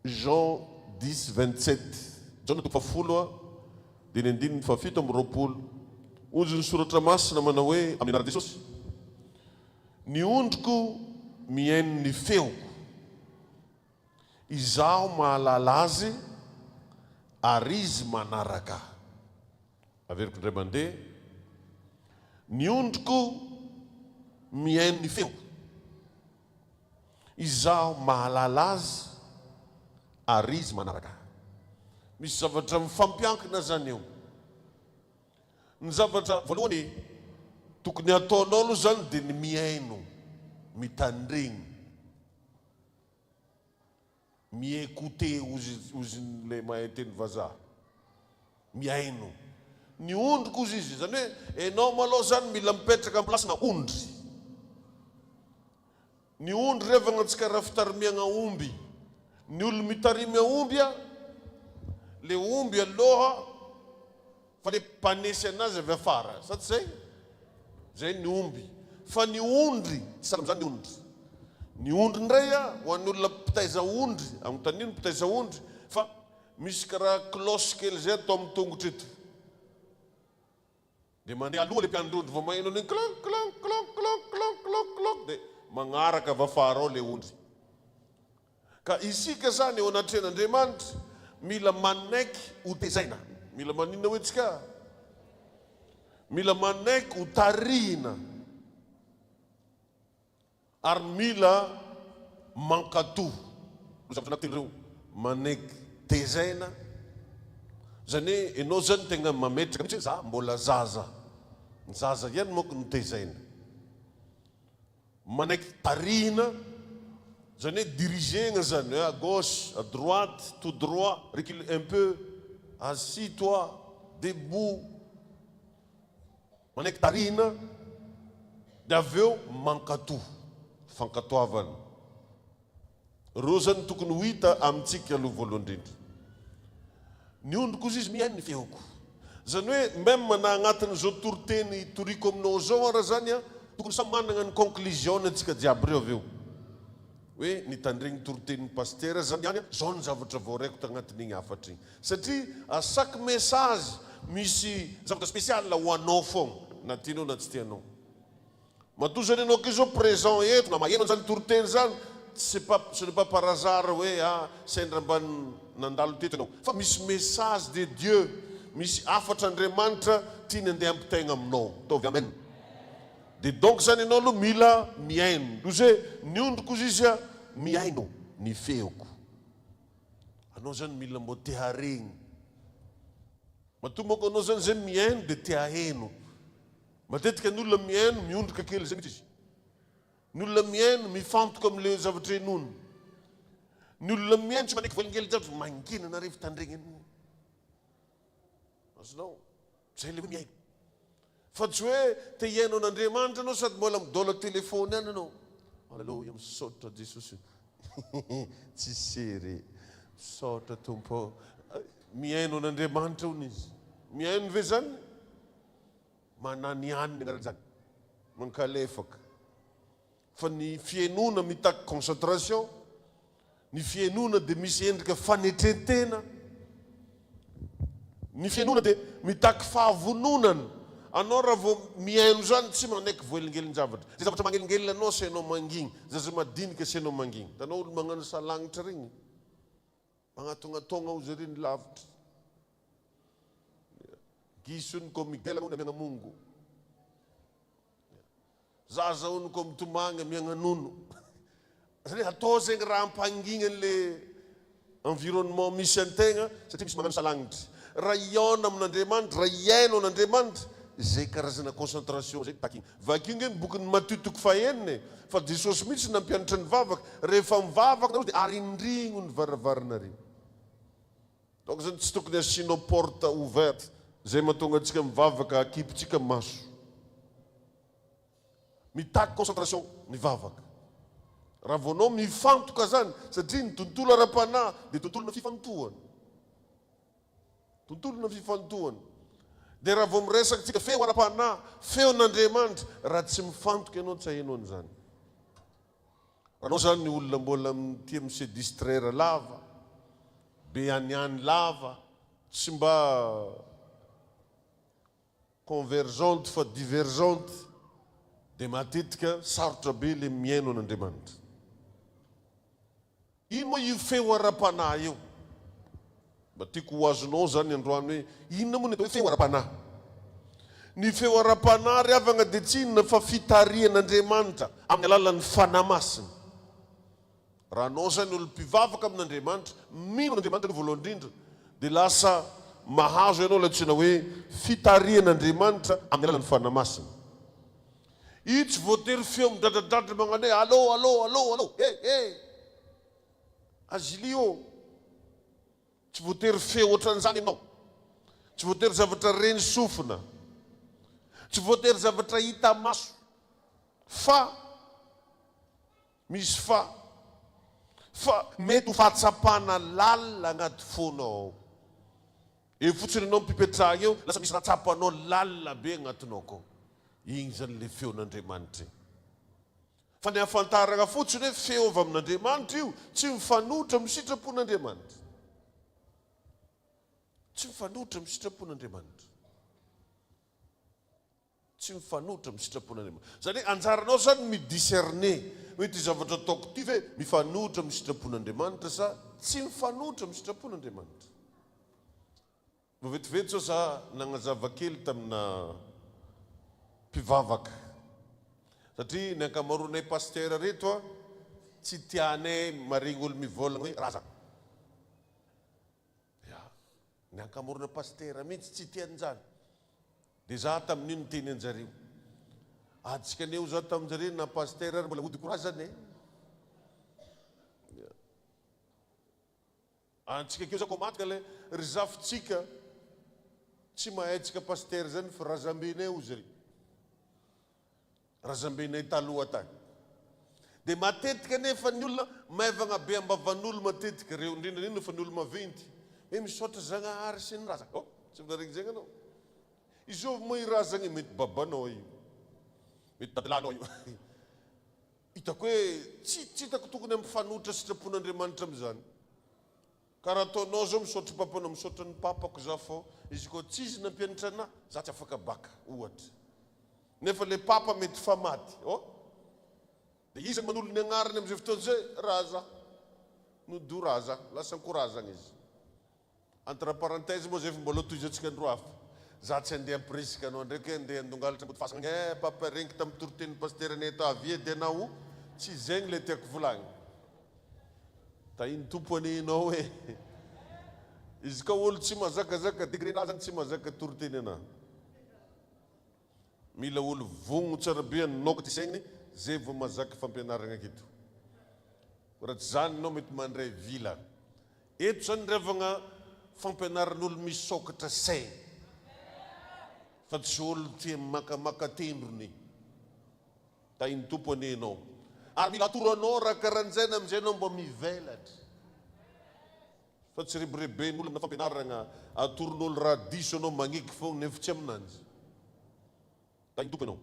S5: Jean 10:27. Jaona toko 10 dia ny andininy 7 amby 20. Ozy ny soratra masina manao hoe amin'ny anarana Jesosy, ny ondriko mihaino ny feoko, izaho mahalala azy ary izy manaraka. Averiko indray mandeha. Ny ondriko mihaino ny feoko, izaho mahalala azy ary izy manaraka. Misy zavatra mifampiankina zany eo. Ny zavatra voalohany tokony ataonao aloha zany dia ny mihaino, mitandriny, miécouter ozy le mahay teny vazaha, mihaino. Ny ondriko ozy izy, zany hoe enao maloha zany mila mipetraka amin'ny plasina ondry. Ny ondry rehefa anatsika raha fitarimiana omby, ny olo mitarimy omby le omby aloha fa le mpanesy anazy avy afara, sa tsy zay? Zay ny omby. Fa ny ondry, tsy salam zany ny ondry. Ny ondry ndray ho an'ny olona mpitaiza ondry, amin'ny taniny mpitaiza ondry, fa misy karaha klosy kely zay atao amin'ny tongotra eto. Dia mandeha aloha le mpiandrondry vao maheno an'iny clonk clonk clonk clonk clonk clonk clonk dia magnaraka avy afara ao le ondry. Ka isika zany eo anatren'Andriamanitra mila manaiky ho tezaina. Mila maninona hoe tsika? Mila manaiky ho tarihina. Ary mila mankatoho. Zavatra anaty ireo manaiky tezaina. Zany hoe enao zany tegna mametraka mihitsy za mbola zaza. Ny zaza ihany manko no tezaina. Manaiky tarihina. Zany hoe dirigena zany à gauche, à droite, tout droit, recule un peu, assis-toi, debout. Manaiky tarihina. Dia avy eo mankatoho, fankatoavana. Reo zany tokony ho hita amintsika aloha voalohany indrindra. Ny ondriko izy mihaino ny feoko. Zany hoe même na agnatin'izao toriteny toriko aminao zao raha zany tokony samy manana ny conclusion antsika jiaby reo avy eo. Hoe nitandregny toriteny pasteur zany ihany zao ny zavatra voaraiko tagnatin'igny afatra igny. Satria à chaque message misy zavatra spécial ho anao foagna, na tianao na tsy tianao. Matoa zany anao ke zao présent eto na maheno zany toriteny zany, ce n'est pas par hasard hoe sendra mba nandalo teto anao. Fa misy message de Dieu, misy afatra Andriamanitra tiany andeha ampitaigna aminao. Taovy amen. Dia donc zany ianao aloha mila mihaino. Lozy hoe ny ondriko izy mihaino ny feoko. Anao zany mila mbo te haregny. Matoa manko anao zany zay mihaino dia te haheno. Matetika ny olona mihaino miondrika kely zay mihitsy izy. Ny olona mihaino mifantoka amin'ilay zavatra henoiny. Ny olona mihaino tsy manaiky voalingely zavatra mangina na rehefa tandregny an'igny. Azonao, zay le hoe mihaino. Fa tsy hoe te hihaino an'Andriamanitra anao sady mbola midola telefony ihany anao. Alleluia, misaotra Jesosy. Tsy sery. Misaotra Tompo. Mihaino an'Andriamanitra hono izy. Mihaino ve zany? Manany haniny agnaraka zany. Mankalefaka. Fa ny fihainona mitaky concentration, ny fihainona dia misy endrika fanetrentena, ny fihainona dia mitaky fahavononana. Anao raha vao mihaino zany tsy manaiky voelingelin-javatra. Zay zavatra mangelingelina anao sy anao mangigny, zaza madinika sy anao mangigny. Tanao olo magnano salagnitra regny, magnatongatonga ozy reny lavitra. Gisony ko migela una miagna Mungu. Zaza uno ko mitomagna miagna nono. Zany atao zegny raha ampangigna an'le environnement misy antegna satria misy magnano salagnitra. Raha iona amin'Andriamanitra, raha iaino an'Andriamanitra, zay karazana concentration zay taky vakio nge bokony matotoko faheniny fa Jesosy mihitsy nampianatra ny vavaka rehefa mivavaka nareo dia arindrigno ny varavarana reny donc zany tsy tokony asianao porte ouverte zay mahatonga antsika mivavaka akipitsika maso mitaky concentration ny vavaka raha vonao mifantoka zany satria ny tontolo ara-panahy dia tontolona fifantohana tontolona fifantohana dia raha vao miresaka tsika feo ara-panahy feon'Andriamanitra raha tsy mifantoka ianao tsy hainao an'izany rahanao zany ny olona mbola tia mise distraire lava be aniany lava tsy mba convergente fa divergente dia matetika sarotra be le miaino an'Andriamanitra ino moa io feo ara-panahy io mba tiako ho azonao zany androany hoe inona moa ny atao hoe feo ara-panahy ny feo ara-panahy ry avana dia tsy inona fa fitarian'Andriamanitra amin'ny alalan'ny fanahy masina raha anao zany olo mpivavaka amin'Andriamanitra mino n'Andriamanitra ny voalohany indrindra dia lasa mahazo ianao latsina hoe fitarian'Andriamanitra amin'ny alalan'ny fanahy masina io tsy voatery feo midradradratra magnano hoe allô allô allô allô azilio tsy voatery feo ohatran'izany ianao tsy voatery zavatra reny sofina tsy voatery zavatra hita maso fa misy fa mety ho fahatsapana lalina agnaty fonao e fotsiny anao mipipetraha eo lasa misy ratsapanao lalina be agnatinao kao igny zany le feon'Andriamanitra fa ny ahafantarana fotsiny hoe feo avy amin'Andriamanitra io tsy mifanohitra amin'ny sitrapon'Andriamanitra tsy mifanohitra amin'ny sitrapon'Andriamanitra tsy mifanohitra amin'ny sitrapon'Andriamanitra zany anjaranao zany midiscerne hoe ty zavatra ataoko ty ve mifanohitra amin'ny sitrapon'Andriamanitra sa tsy mifanohitra amin'ny sitrapon'Andriamanitra vetivety zao za nagnazava kely tamina mpivavaka satria ny ankamaroanay pasteur reto a tsy tianay maregny olo mivolagna hoe raza ny ankamorona pasteur mihitsy tsy tian'izany dia za tamin'ino teny anjareo atsika aneo za tamin'jareo na pasteur ary mbola hodiko razany antsika keo za ko matika le ry zafotsika tsy mahaitsika pasteur zany fa razambenay ozy ry razambenay taloha tany dia matetika nefa ny olona maivagna be ambavan'olo matetika reo indrindra indrindra fa ny olo maventy hoe misaotra zagnahary sy ny razana tsy vonaregny zegny anao izy io moa irazagny mety babanao io mety dadilanao io hitako hoe tsy hitako tokony mifanohitra sitrapon'Andriamanitra amin'izany karaha ataonao zao misaotra papanao misaotra ny papako za fô izy koa tsy izy nampianatra anahy za tsy afaka baka ohatra nefa le papa mety fa maty dia izy manolo ny agnarany amin'izay fotoana zay raza nodo raza lasa nkorazagna izy entre parenthèse moa zay fa mbola toizatsika andro hafa za tsy andeha ampirisika anao ndraiky hoe andeha andongalatra mbo fasagna papa renky tamin'ny toroteny pasteur anay atao avia dia anao tsy zegny le tiako volagny tahiny tompo aninao hoe izy ka olo tsy mazakazaka degré-na zany tsy mazaka toroteny anahy mila olo vogno tsara be anoko ty saigny zay vao mazaka fampianarana aketo raha tsy zany anao mety mandray vila eto zany revagna fampianaran'olo misokatra saigny fa tsy olo tia makamaka tendrony tahiny tompo aninao ary mila atoranao raha karan'izay amizay anao mba mivelatra fa tsy rebireben'olo amina fampianarana atoron'olo raha diso anao magniky fogna nefa tsy aminanjy tahiny tompo anao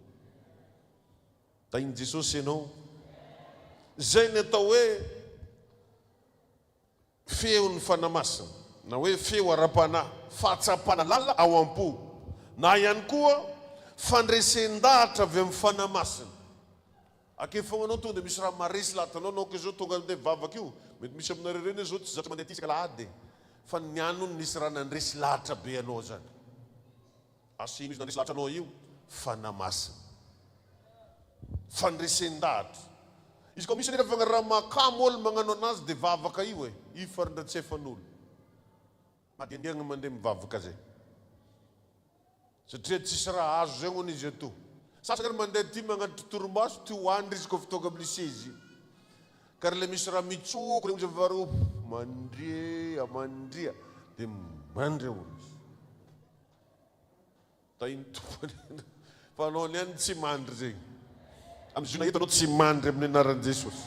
S5: tahiny Jesosy anao zay ny atao hoe feon'ny fanahy masina na hoe feo ara-panahy fahatsapana lalina ao am-po na ihany koa fandresen-dahatra avy amin'ny fanahy masina ake fogna anao tonga dia misy raha maresy lahatanao anao ke zao tonga amin'ilay vavaka io mety misy aminareo reny zao tsy zatra mandeha tisaka lahady fa ny ano nisy raha nandresy lahatra be anao zany asino izy nandresy lahatra anao io fanahy masina fandresen-dahatra izy koa misy nerevagna raha makamo olo magnano anazy dia vavaka io io farindratsy efan'olo mandehandehanagna mandeha mivavaka zay satria tsisy raha azo zay hono izy ato sasany mandeha ty magnatry toromaso ty hoandry izy koa fitoaka amin'ny lisy ka raha le misy raha mitsoko regny vareo mandria dia mandry hono izy tainy tompony fa anao niany tsy mandry zegny amin'ny zona hitanao tsy mandry amin'ny anaran'i Jesosy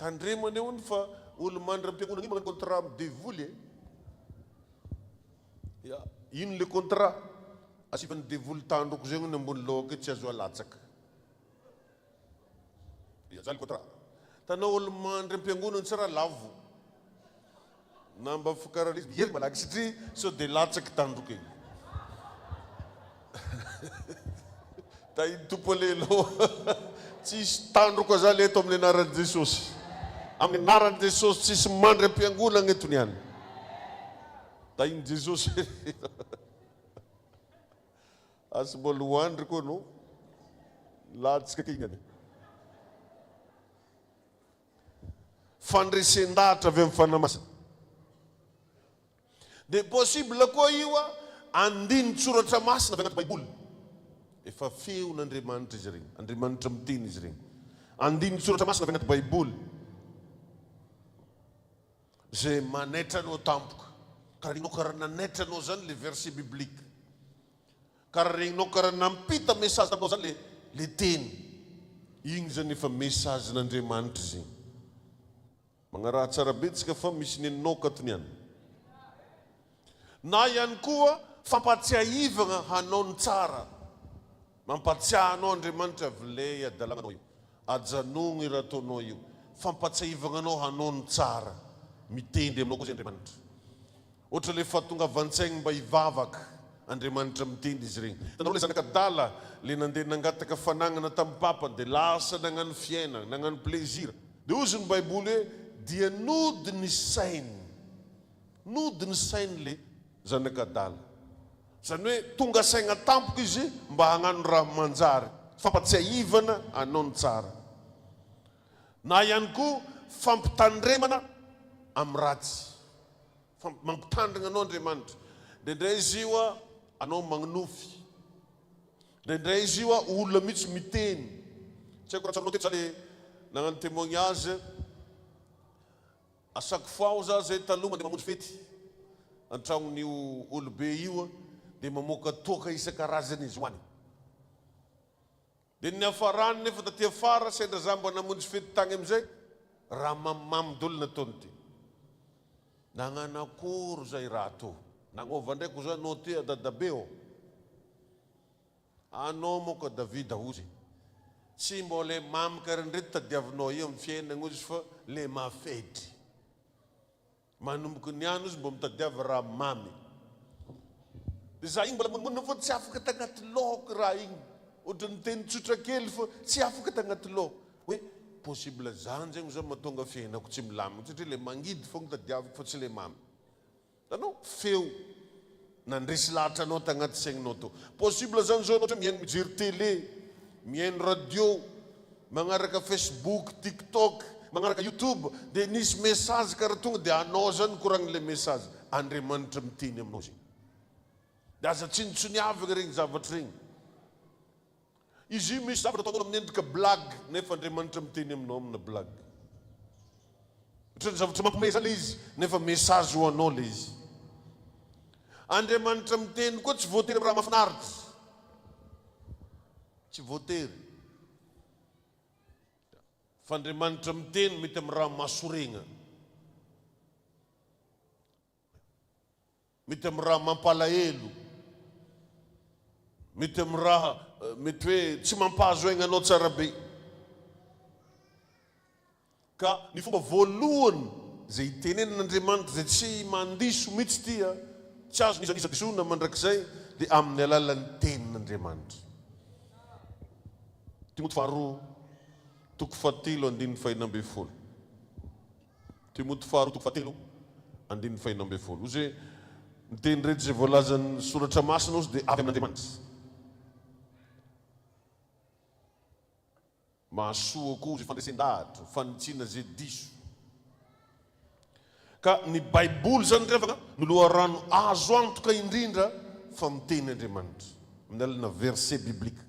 S5: tandremany hono fa olo mandry am-piangonana magnano contrat midevoly ino le contrat asivany devoly tandroko zegny ny ambony lohaka tsy azo alatsaka zany contrat tanao olo mandry am-piangonana tsy raha lavo na mba fikarana izy hery malaky satria sao dia latsaky tandroko igny ta iny tompo aleloha tsisy tandroko aza le eto amin'ny anaran'i Jesosy amin'ny anaran'i Jesosy tsisy mandry am-piangonana etony any ta iny Jesosy asy mbola hoandry koa no latsika kignany fandresen-dahatra avy amin'ny fanamasina dia possible koa io andiny tsoratra masina avy anaty baiboly efa feon'Andriamanitra izy regny Andriamanitra miteny izy regny andiny tsoratra masina avy anaty baiboly zay manaitra anao tampoka karaha regninao karaha nanaitranao zany le verset biblique karaha regninao karaha nampita message taminao zany le teny igny zany efa message n'Andriamanitra zegny magnaraha tsara betsika fa misy neninao katony na ihany koa fampatsiahivagna hanao ny tsara mampatsiaha anao Andriamanitra vilay adalagnanao io ajanogny raha ataonao io fampatsiahivagna anao hanao ny tsara mitendry aminao koa zay Andriamanitra ohatra le fahatongavan-tsaigny mba hivavaka Andriamanitra mitendry izy regny tanao le zanakadala le nandeha nangataka fanagnana tamin'ny papany dia lasa nagnano fiainana nagnano plaisir dia ozy ny baiboly hoe dia nody ny sainy le zanakadala zany hoe tonga saigna tampoka izy mba hagnano raha manjary fampatsiahivana anao ny tsara na ihany koa fampitandremana amin'ny ratsy mampitandrina anao Andriamanitra ndraindray izy io anao magnonofy ndraindray izy io olona mihitsy miteny tsy haiko raha tsanao teto za le nagnano témoignage à chaque fois za zay taloha mandeha mamonjy fety antragnon'io olobe io dia mamoaka toaka isan-karazany izy hoany dia ny hafarany nefa taty afara sendra za mba namonjy fety tagny amizay raha mamamamidolo nataony ty nagnano akory zay raha to nagnova ndraiky zao anao ty dadabe anao moka Davida ozy tsy mbo le mamy karandreto tadiavinao io amin'ny fiainana ozy fa le mafety manomboky ny any izy mbo mitadiava raha mamy dia za igny mbola monimona fa tsy afaka tagnaty lohako raha igny ohatra ny teny tsotra kely fa tsy afaka tagnaty lohako hoe possible zany zegny zao mahatonga fiainako tsy milamina satria le mangidy fogna tadiaviko fa tsy le mamy tanao feo nandresy lahatra anao tagnaty saigninao to possible zany zao ohatra mihaino mijery télé mihaino radio magnaraka Facebook TikTok magnaraka YouTube dia nisy message karaha tonga dia anao zany koragn'le message Andriamanitra miteny aminao zegny dia aza tsinitsoniavaka regny zavatra regny izy io misy zavatra ataonao amin'ny endrika blague nefa Andriamanitra miteny aminao amina blague ohatrany zavatra mampimeza le izy nefa message ho anao le izy Andriamanitra miteny koa tsy voatery amin'ny raha mahafinaritra tsy voatery fa Andriamanitra miteny mety amin'ny raha mahasorena mety amin'ny raha mampalahelo mety amin'ny raha mety hoe tsy mampahazo aigna anao tsara be ka ny fomba voalohany zay itenen'Andriamanitra zay tsy mandiso mihitsy tia tsy azo nizadisona mandrakizay dia amin'ny alalan'ny tenin'Andriamanitra Timoty faharoa toko fahatelo andininy fahaenina folo Timoty faharoa toko fahatelo andininy fahaenina folo ozy hoe miteny rehetra zay voalazan'ny soratra masina ozy dia avy amin'Andriamanitra mahasoa koa zay fandresen-dahatra fanitsiana zay diso ka ny baiboly zany revaka no loharano azo antoka indrindra fa miteny Andriamanitra amin'ny alalana verset biblika.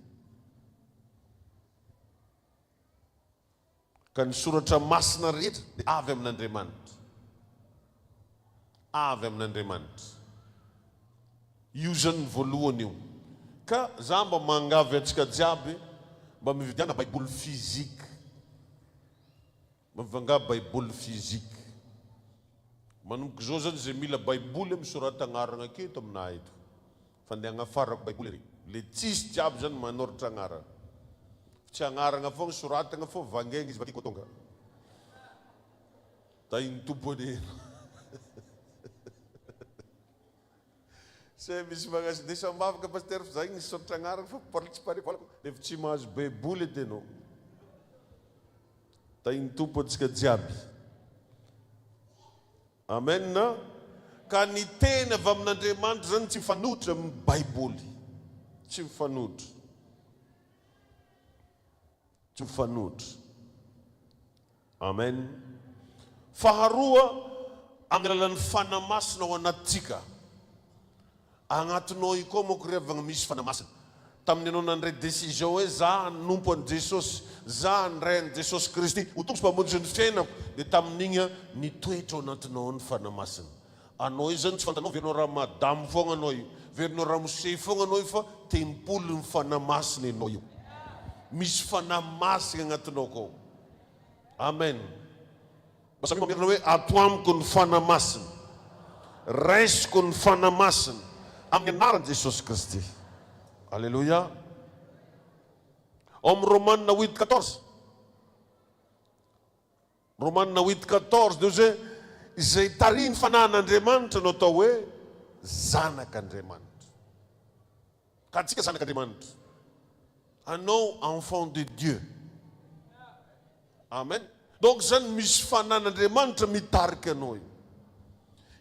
S5: Ka ny soratra masina rehetra dia avy amin'Andriamanitra. Avy amin'Andriamanitra. Io zany ny voalohany io. Ka za mba mangavy antsika jiaby mba mividiana baiboly fizika. Mivanga baiboly fizika. Manomboka zao zany zay mila baiboly misorata agnarana aketo aminah eto. Fandeha agnafarako baiboly ery. Le tsisy jiaby zany manoratra agnarana. Tsy agnarana foana soratana fô vangaina izy bakiko tonga. Tainy tompony. Se misy magnasindesa mavaka pasteur fa zay nisoratra agnarana fa tsy pareko efa tsy mahazo baiboly edy anao. Tainy tompo antsika jiaby. Amen. Ka ny teny avy amin'Andriamanitra zany tsy mifanohitra amin'ny baiboly. Tsy mifanohitra. Tsy mifanohitra. Amen. Faharoa, amin'ny alalan'ny fanamasina ao anatsika. Agnatinao io koa moko revagna misy fanamasina. Tamin'ny anao nandray décision hoe za nompo an Jesosy, za ndray an Jesosy Kristy, ho tonga sy mpamonjy ny fiainako, dia tamin'igny nitoetra ao anatinao ny fanamasina. Anao io zany tsy fantanao verinao raha madamo foana anao io, verinao raha mose foana anao io fa tempolo ny fanamasina anao io. Misy fanamasina agnatinao koa. Amen. Basa mamirina hoe ato amiko ny fanamasina, raisiko ny fanamasina amin'ny anaran'i Jesosy Kristy. Alléluia. Om Romanina 8:14. Romanina 8:14 dia hoe izay tariny fanan'Andriamanitra no atao hoe zanak'Andriamanitra. Ka antsika zanak'Andriamanitra. Anao enfant de Dieu. Amen. Donc zany misy fanan'Andriamanitra mitarika anao io.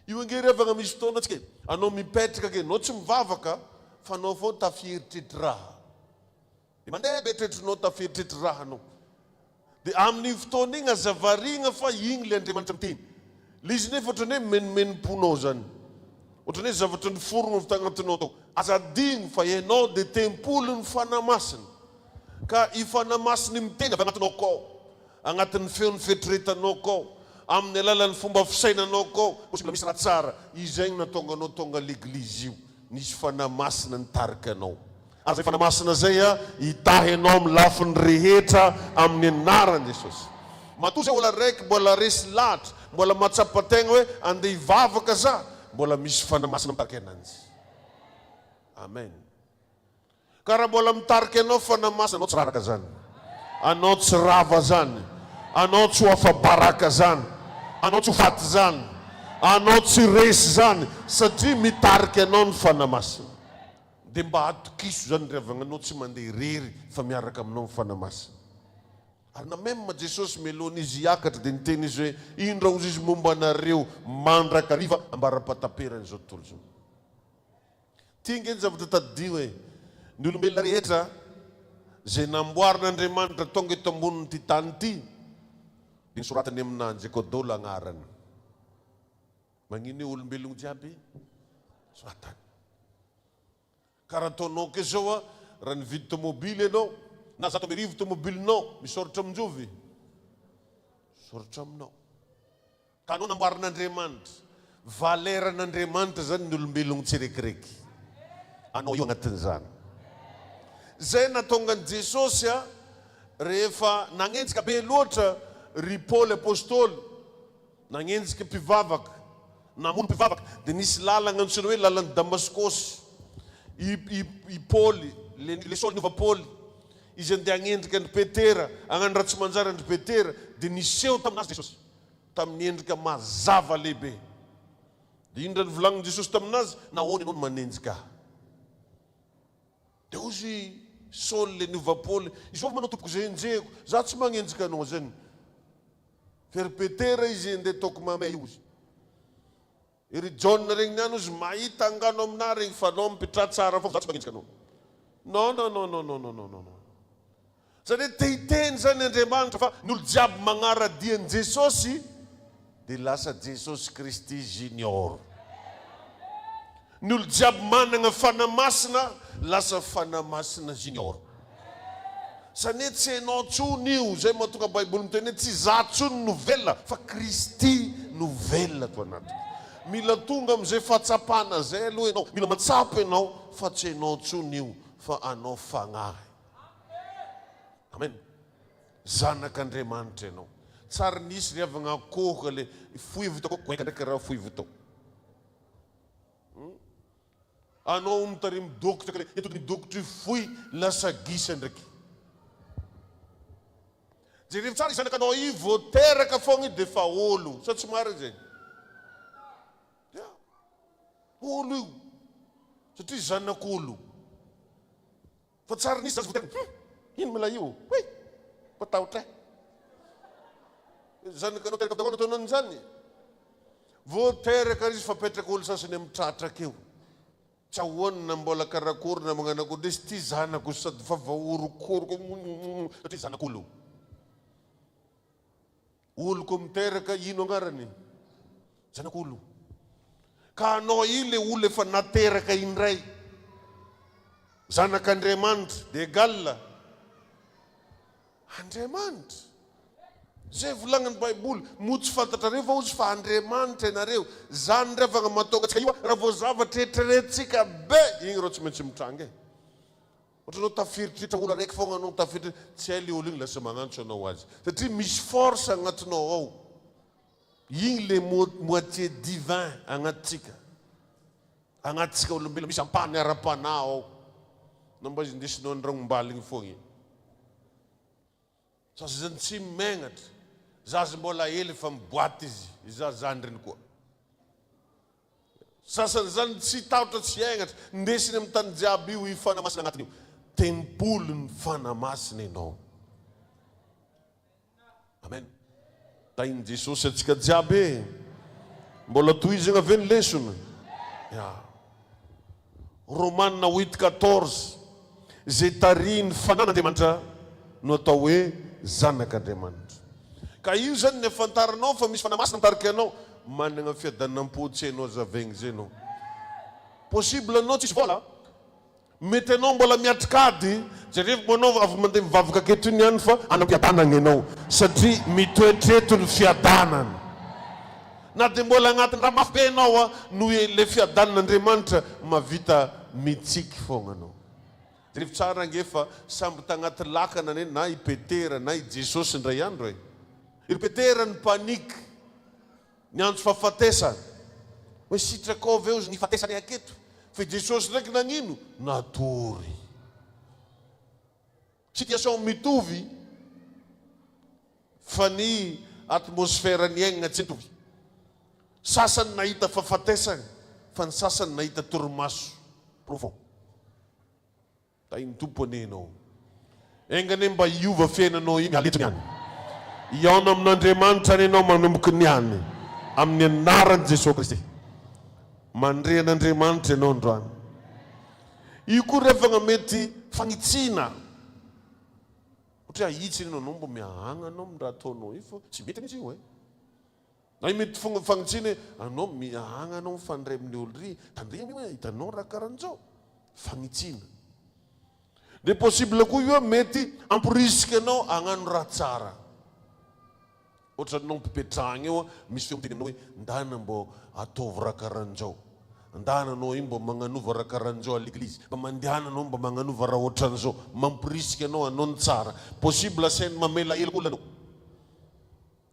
S5: Io angerevagna misy fotoana antsika anao mipetraka ke anao tsy mivavaka fa anao foana tafieritreritry raha. Dia mandeha betretrinao tafieritreritry raha anao. Dia amin'ny fotoana igny azavarigna fa igny le Andriamanitra miteny. Le izy nefa ohatrany hoe menimenim-ponao zany. Ohatrany hoe zavatra ny forona ny tagnatinao tao. Azadigny fa ianao dia tempolo ny fanamasina. Ka i fanamasina miteny avy agnatinao kao. Agnatin'ny feon'ny fieritreretanao kao. Amin'ny alalan'ny fomba fisainanao kao. Possible misy raha tsara. Izay natonga anao tonga l'église io. Nisy fanamasina nitarika anao. Ary zay fanamasina zay hitahy anao amin'ny lafiny rehetra amin'ny anaran'i Jesosy. Matoa zay mbola raiky mbola resy lahatra, mbola matsapa-tegna hoe andeha hivavaka za, mbola misy fanamasina mitarika ananjy. Amen. Ka raha mbola mitarika anao fanamasina, anao tsy raraka zany. Anao tsy rava zany. Anao tsy hoafa-baraka zany. Anao tsy hofaty zany. Anao tsy resy zany satria mitarika anao ny fanamasina. Dia mba atokiso zany revagna anao tsy mandeha irery fa miaraka aminao ny fanamasina. Ary na même Jesosy melohany izy hiakatra dia niteny izy hoe indra ozy izy momba anareo mandrakariva ambara-pataperany zao tontolo zao. Tingeny zavatra tadidio hoe ny olombelona rehetra zay namboarin'Andriamanitra tonga eto ambonin'ity tany ity dia nisoratany aminanjy koa daholo agnarany. Magnino hoe olombelogno jiaby soratany. Karaha ataonao ke zao raha nividy tomobily ianao na zato amby arivo tomobilinao misoratra aminjovy, soratra aminao. Ka anao namboarin'Andriamanitra, valeran'Andriamanitra zany ny olombelogno tsirekireky. Anao io agnatin'izany. Zay natonga ny Jesosy rehefa nagnenjika be loatra ry Paoly apôstôly, nagnenjika mpivavaka, namono mpivavaka, dia nisy lalana antsoina hoe lalan'ny Damaskosy. I Paoly, le Saoly niova Paoly, izy andeha hagnendrika andry Petera, hagnano ratsy manjary andry Petera, dia niseho taminazy Jesosy, tamin'ny endrika mazava lehibe. Dia indra nivolagnin Jesosy taminazy, nahoana ianao no manenjika. Dia ozy Saoly le niova Paoly, izy manao tompoko zay enjehiko, za tsy magnenjika anao zany. Fery Petera izy andeha taoko mamay ozy. Ery John regny niany ozy mahita angano aminah regny fa anao mipitra tsara fa za tsy magnenjika anao. Non. Satria te hiteny zany Andriamanitra fa ny olo jiaby magnaradian'i Jesosy dia lasa Jesosy Kristy junior. Ny olo jiaby manana fanamasina lasa fanamasina junior. Zany tsy hainao tsony io zay mahatonga Baiboly miteny hoe tsy za tsony novela fa Kristy novela to anaty. Mila tonga am'izay fahatsapana zay aloha ianao, mila matsapa ianao fa tsy hainao tsony io fa anao fagnahy. Amen. Zanak'Andriamanitra ianao. Tsara nisy riavagna akoho le fohy votako goaika ndraiky raha fohy votao. Anao mitarimy dokitra le eto ny dokitra fohy lasa gisa ndraiky. Jerevy tsara zanakanao io vao teraka foagna dia fa olo sa tsy marina zay. Olo io satria zanak'olo. Fa tsara nisy zazy voteraka. Ino mila io? Hoe, matahotra. Zanakanao teraka daholo ataonao an'izany. Vao teraka izy fapetraka olo sasany amin'ny tratraka eo. Tsy ahoana mbola karakory na magnano akory desy ty zanako sady fa vaorokoroko satria zanak'olo. Olo ko miteraka ino agnarany? Zanak'olo. Ka anao io le olo efa nateraka indray. Zanak'Andriamanitra de galla. Andriamanitra. Zay volagnan'ny Baiboly, moa tsy fantatrareo fa ozy fa Andriamanitra ianareo. Zany revagna mahatonga antsika io raha vao zavatra eritreretintsika be, igny rao tsy maintsy mitranga. Ohatra anao tafiritritra olo araiky fogna anao tafiritritra, tsy hay le olo igny lasa magnantso anao azy. Satria misy force agnatinao ao. Igny le moitié divin agnatsika. Agnatsika olombelona misy ampany ara-panahy ao. Namba izy indesinao andragnombaly igny fogna. Sasy zany tsy megnatra. Zazy mbola hely fa miboaty izy zandriny koa. Sasany zany tsy tahotra tsy aignatra, ndesiny amin'ny tany jiaby io ifanamasina agnatiny io. Tempolo ny fanamasina ianao. Amen. Tainy Jesosy atsika jiaby e. Mbola tohizagna ve ny lesona? Romanina 8:14. Zay tariny fanan'Andriamanitra no atao hoe zanak'Andriamanitra. Ka io zany ny afantaranao fa misy fanamasina mitarika anao, manana fiadanam-potsy hainao zavaigny zay anao. Possible anao tsisy vola, mety anao mbola miatrikady, jerevy manao avy mandeha mivavaka aketo iny ihany fa anam-piadanana ianao satria mitoetreto ny fiadanana. Na dia mbola agnatin'ny raha mafy be ianao no le fiadanan'Andriamanitra mavita mitsiky fogna anao. Jerevy tsara angefa samby tagnaty lakana ane na i Petera na i Jesosy ndray andro e. I Petera ny paniky, ny andro fahafatesany. Hoe sitraka ao aveo ny fatesany aketo. Fa Jesosy ndraiky nagnino? Natory. Situation mitovy fa ny atmosfera ny aignina tsy mitovy. Sasany nahita fahafatesany fa ny sasany nahita torimaso profond. Tainy tompo anenao. Engane mba hiova fiainanao igny alitony any. Iona amin'Andriamanitra anenao manomboky niany amin'ny anaran'i Jesosy Kristy. Mandre an'Andriamanitra ianao androany. Io koa revagna mety fagnitsina. Ohatra ahitsiny ianao mba miahagna anao amin'ny raha ataonao io fa tsy mety an'izy io e. Na mety fagnitsina anao miahagna anao mifandray amin'ny olo ry, tandremy hoe hitanao raha karahan'izao. Fagnitsina. De possible koa io mety ampirisika anao agnano raha tsara. Ohatra anao mpipetrahagna eo misy feo miteninao hoe ndana mbo ataovy raha karahan'izao. Ndana anao io mbo magnanova raha karahan'izao all'eglizy. Mba mandehana anao mba magnanova raha ohatran'izao. Mampirisika anao anao ny tsara. Possible asainy mamela hely olo anao.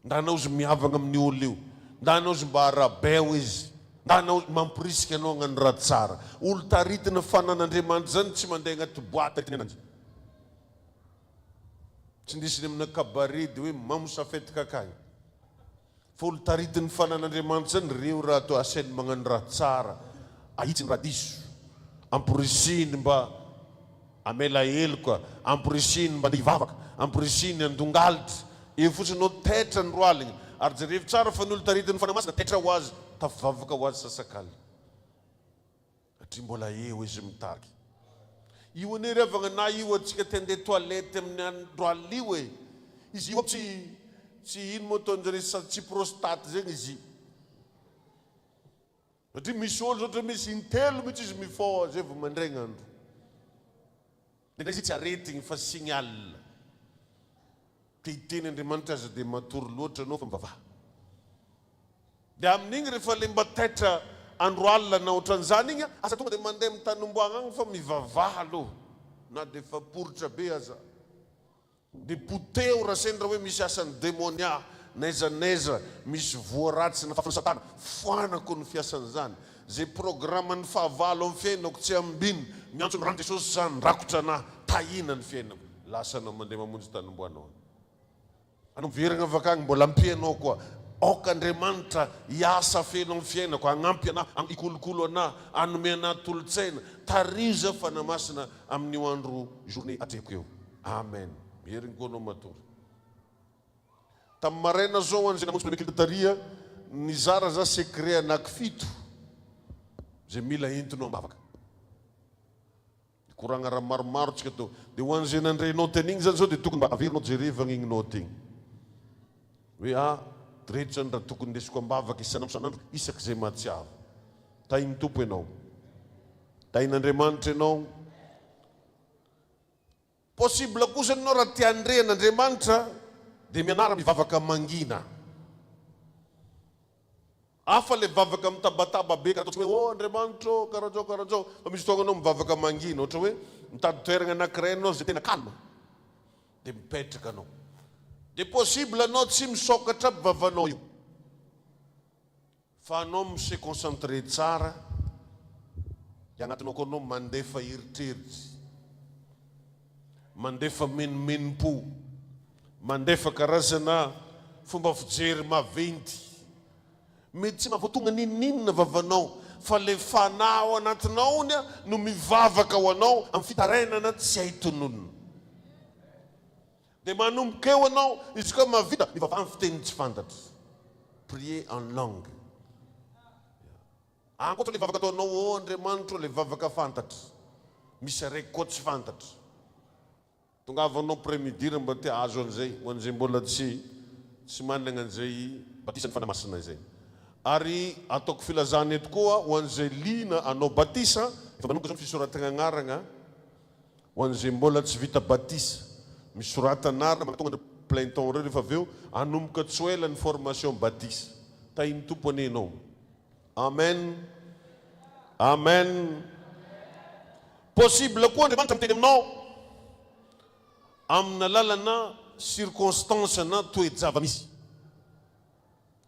S5: Ndanao izy mihavagna amin'ny olo io. Ndanao izy mba arabeo izy. Ndanao mampirisika anao agnano raha tsara. Olo taritina fanan'Andriamanitra zany tsy mandeha agnaty boaty teny ananjy. Tsy ndisiny amina kabaridy hoe mamosafety kakay. Fa olo taritin'ny fanan'Andriamanitra zany reo raha atao asainy magnano raha tsara. Ahitsiny raha diso. Ampirisiny mba amela hely koa. Ampirisiny mba hivavaka. Ampirisiny andongalitra. Eo fotsiny anao tetra ny roaligny. Ary jerevy tsara fa ny olo taritin'ny fanamasina tetra ho azy. Tafivavaka ho azy sasakaly. Satria mbola eo izy mitariky. Io ane revagna na io atsika tendeha toalety amin'ny andro alio e. Izy io tsy ino moa ataonjare tsy prostate zegny izy. Satria misy olo ohatra misy intelo mihitsy izy mifao zay vao mandray gn'andro. Dia izy tsy aretigny fa signal. Titeny Andriamanitra aza dia matory loatra anao fa mivavaha. Dia amin'igny rehefa le mba taitra andro alina na ohatran'izany igny asa tonga dia mandeha mitanimboagna agny fa mivavaha aloha na dia efa poritra be aza. Dia poteo raha sendra hoe misy asan'ny démonia naiza misy voaratsy na fafana satana foanako ny fiasan'izany. Zay programme ny fahavalo amin'ny fiainako tsy ambiny miantso ny rano Jesosy zany rakotra na tahina ny fiainako. Lasa anao mandeha mamonjy tanimboanao. Anao miveragna avakagny mbola ampianao koa. Andriamanitra hiasa feno amin'ny fiainako, hagnampy ana, hikolokolo ana, hanome ana tolotsaina, tariza fanamasina amin'io andro journée atreko eo. Amen. Mierigny koa anao matory. Tamin'ny maraina zao hoan'izay namonjy mpamekilitaria, nizara za secret anankifito zay mila entinao mavaka. Koragna raha maromaro tsika tao. Dia hoan'izay nandrenao ten'igny zany zao dia tokony mba averinao jerevagna igninao tegny. Hoe rehetra ny raha tokony ndesiko ambavaka isanandro isak'izay mahatsiaro. Tahin'ny tompo ianao. Tahin'Andriamanitra ianao. Possible kosa anao raha tia andrehan'Andriamanitra dia mianara mivavaka mangina. Hafa le vavaka mitabataba be ka ataontsika hoe Andriamanitra karaha zao fa misy fotoagna anao mivavaka mangina ohatra hoe mitady toerana anankiray anao zay tena calme dia mipetraka anao. Dia possible anao tsy misokatra vavanao io fa anao mise concentré tsara dia agnatinao koa anao mandefa eritreritry, mandefa menomenom-po, mandefa karazana fomba fijery maventy. Mety tsy mahavoatonga ninninna vavanao fa le fanao anatinao iny no mivavaka ho anao amin'ny fitarainana tsy haitononona. Dia manomboka eo anao izy koa mavita mivavaha amin'ny fiteny tsy fantatra. Prier en langue. Ankoatra le vavaka ataonao Andriamanitra le vavaka fantatra. Misy araiky koa tsy fantatra. Tongavanao après-midi mba te azo an'izay ho an'izay mbola tsy manana an'izay batisan'ny fanamasina izay. Ary ataoko filazana eto koa ho an'izay liana anao batisa efa manomboka zao fisoratana agnarana ho an'izay mbola tsy vita batisa misoratanarina mahatonga plein temps reo rehefa avy eo anomboka tsy ela ny formation batisa. Tahin'ny tompo anenao. Amen. Amen. Possible koa Andriamanitra miteny aminao amin'ny alalana circonstance na toe-java misy.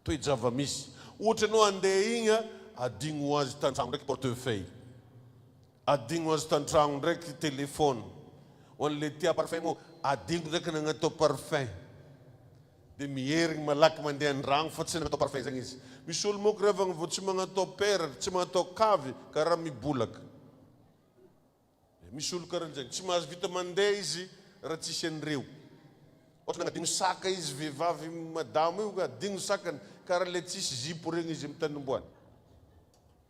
S5: Toe-java misy. Ohatra anao andeha igny adigno ho azy tantragno ndraiky portefeuille. Adigno ho azy tantragno ndraiky téléphone. Ho an'le tia parfum mo adigno ndraiky nagnatao parfum. Dia mierigny malaky mandeha andragno fa tsy nagnatao parfum zagny izy. Misy olo moa revagny vao tsy magnatao peratra, tsy magnatao kavy karaha mibolaka. Misy olo karaha zagny, tsy mahazo vita mandeha izy raha tsisy an'ireo. Ohatra nagnadino saka izy vehivavy madamo io adigno sakany karaha le tsisy zipo regny izy amin'ny tanimboany.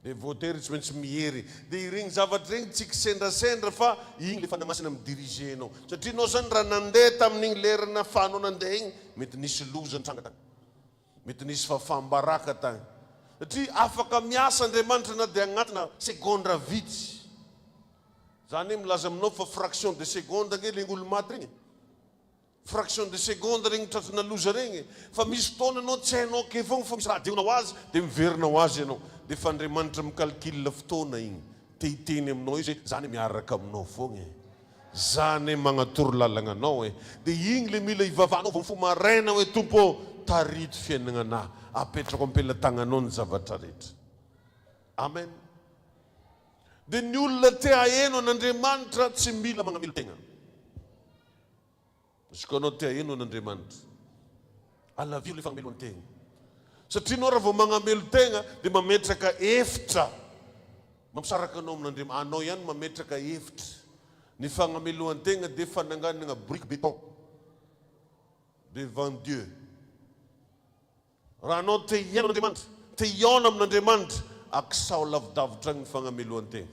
S5: Dia voatery tsy maintsy mihery. Dia iregny zavatra regny tsy kisendrasendra fa igny le fanamasina midirige anao. Satria anao zany raha nandeha tamin'igny lerana afahanao nandeha igny mety nisy loza nitranga tagny. Mety nisy fafambaraka tagny. Satria afaka miasa Andriamanitra na dia agnatina segondra vitsy. Zany milaza aminao fa fraction de seconde nge le olo maty regny. Fraction de seconde regny tratrana loza regny. Fa misy fotoana anao tsy hainao ke fogna fa misy raha adionao azy dia miverinao azy ianao. Dia fa Andriamanitra mikalkile fotoana igny. Tehiteny aminao izy zany miaraka aminao fogna. Zany magnatoro lalagna anao. Dia igny le mila ivavahanao vao fo maraina hoe tompo tarito fiainana anahy. Apetrako am-pelantagnanao ny zavatra rehetra. Amen. Dia ny olona te haeno an'Andriamanitra tsy mila magnamilo tegna. Izy koa anao te haeno an'Andriamanitra, alavio le fagnamelo an-tegna. Satria anao raha vao magnamelo tegna dia mametraka hevitra. Mampisaraka anao amin'Andriamanitra. Anao ihany mametraka hevitra. Ny fagnamelohan-tegna dia fananganana brique béton devant Dieu. Raha anao te hiaino an'Andriamanitra, te hiaona amin'Andriamanitra, akisao lavidavitra ny fagnamelohan-tegna.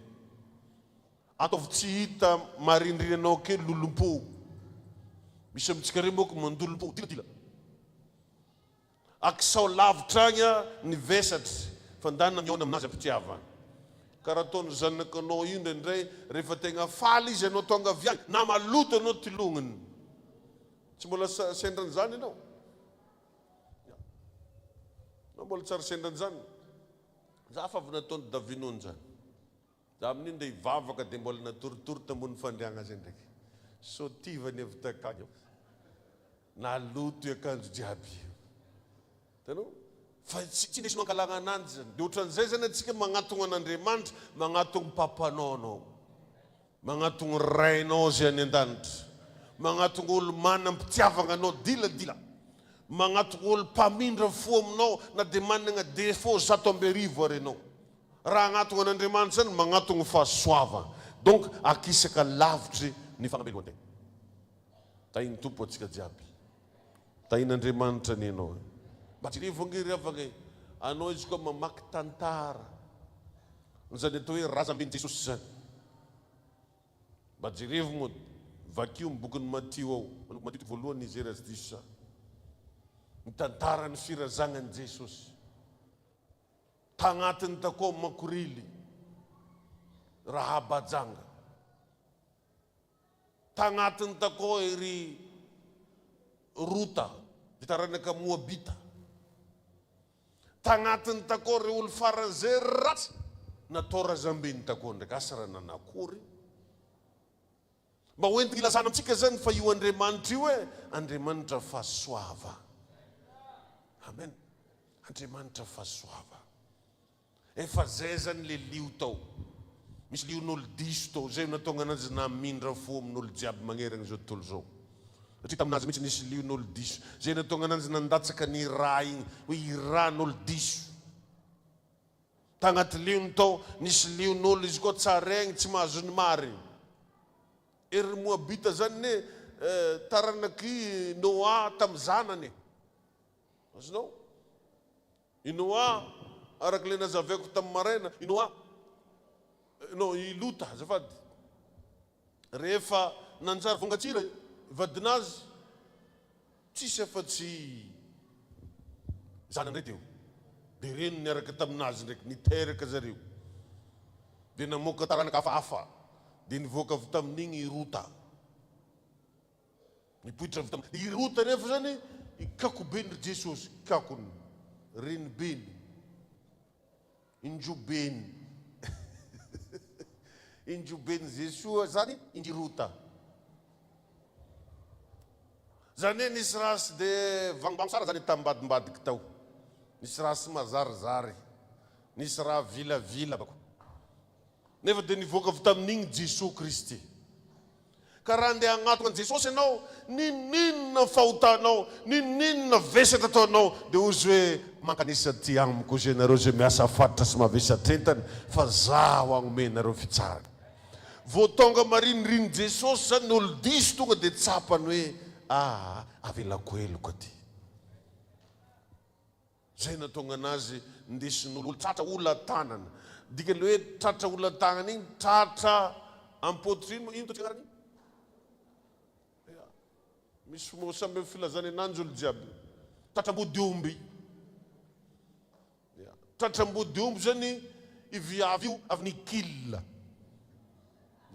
S5: Ataovy tsy hita marindrinanao kely lolom-po. Misy amintsika reo moka mandolom-po tilatila. Akisao lavitra agny ny vesatra, fandana miona aminazy ampitiavana karaha ataony zanakanao io indraindray rehefa tegna faly izy anao tonga avy agny na maloto anao tiloniny tsy mbola sendran'izany ianao na mbola tsara sendran'izany za fa avy nataony davinony zany za amin'iny nde hivavaka dia mbola natoritory tambony fandriagna zay ndraiky sotivany avy takagny na loto i akanjo jiaby hitanao fa tsy nisy mankalagna ananjy zany dia ohatran'izay zany atsika magnatogna an'Andriamanitra magnatogny papanao anao magnatogny rainao zay any an-danitra magnatogny olo manam-pitiavagna anao diladila magnatogny olo mpamindra fo aminao na dia managna défaut 100 arenao raha agnatogny an'Andriamanitra zany magnatogny fahasoavana donc akisaka lavitry ny fanabeloan-tegna tahiny tompo atsika jiaby tahin'Andriamanitra ny anao mba tsy rivongiry avaka anao izy koa mamaky tantara zany atao hoe razam-ben'i Jesosy zany mba jerevo moa vakio mibokiny Matio ao Matio voalohany izy razy diso za ny tantara ny firazanan'i Jesosy tagnatiny takao makorily Rahabajanga tagnatiny takao ery Ruta vitaranaka Moabita tagnatiny takao re olo farany zay ratsy natao razambeny takao ndraiky asa raha nanakory mba hoentiny ilazana amitsika zany fa io Andriamanitra io e Andriamanitra fahasoava amen Andriamanitra fahasoava efa zay zany le lio tao misy lion'olo diso tao zay natonga anazy namindra fo amin'olo jiaby magnerana zao tontolo zao satria taminazy mihitsy nisy lion'olo diso zay natonga anazy nandatsaka ny raha igny hoe iran'olo diso tagnaty liony tao nisy lion'olo izy koa tsaraigny tsy mahazo ny mary ery Moabita zany ne taranaky Noa tamy zanany azonao i Noa araky le nazaveko tamy maraina i Noa no i Lota zafady rehefa nanjary vongatsira vadinazy tsisy afa-tsy zanany teo dia reno niaraka taminazy ndraiky niteraka zareo dia namoaka taranaka hafahafa dia nivoaka avy tamin'igny i Rota nipoitra avy tamin'igny i Rota nefa zany ikakobeny Jesosy kakony renibeny injobeny injobeny Jesosy zany inji Rota zany nisy raha sy dia vagnibagno sara zany tambadimbadiky tao nisy raha sy mazarizary nisy raha vilavila bako nefa dia nivoaka avy tamin'igny Jesosy Kristy ka raha ndeha agnatogna an Jesosy ianao ninina fahotanao ninina vesatra ataonao dia ozy hoe mankanisa ty agnamiko zay nareo zay miasa fatotra sy mahavesatrentany fa zaho agnomenareo fitsarana vo tonga mariniriny Jesosy zany ny olo diso tonga dia tsapany hoe avelako eloko aty zay natonga anazy ndesin'olo tratra olo tanana dika le hoe tratra olo tanana igny tratra ampotrino ino totsika anarany misy mo samby filazany ananjy olo jiaby tratrambody omby tratrambody omby zany iviavy io avy ny killa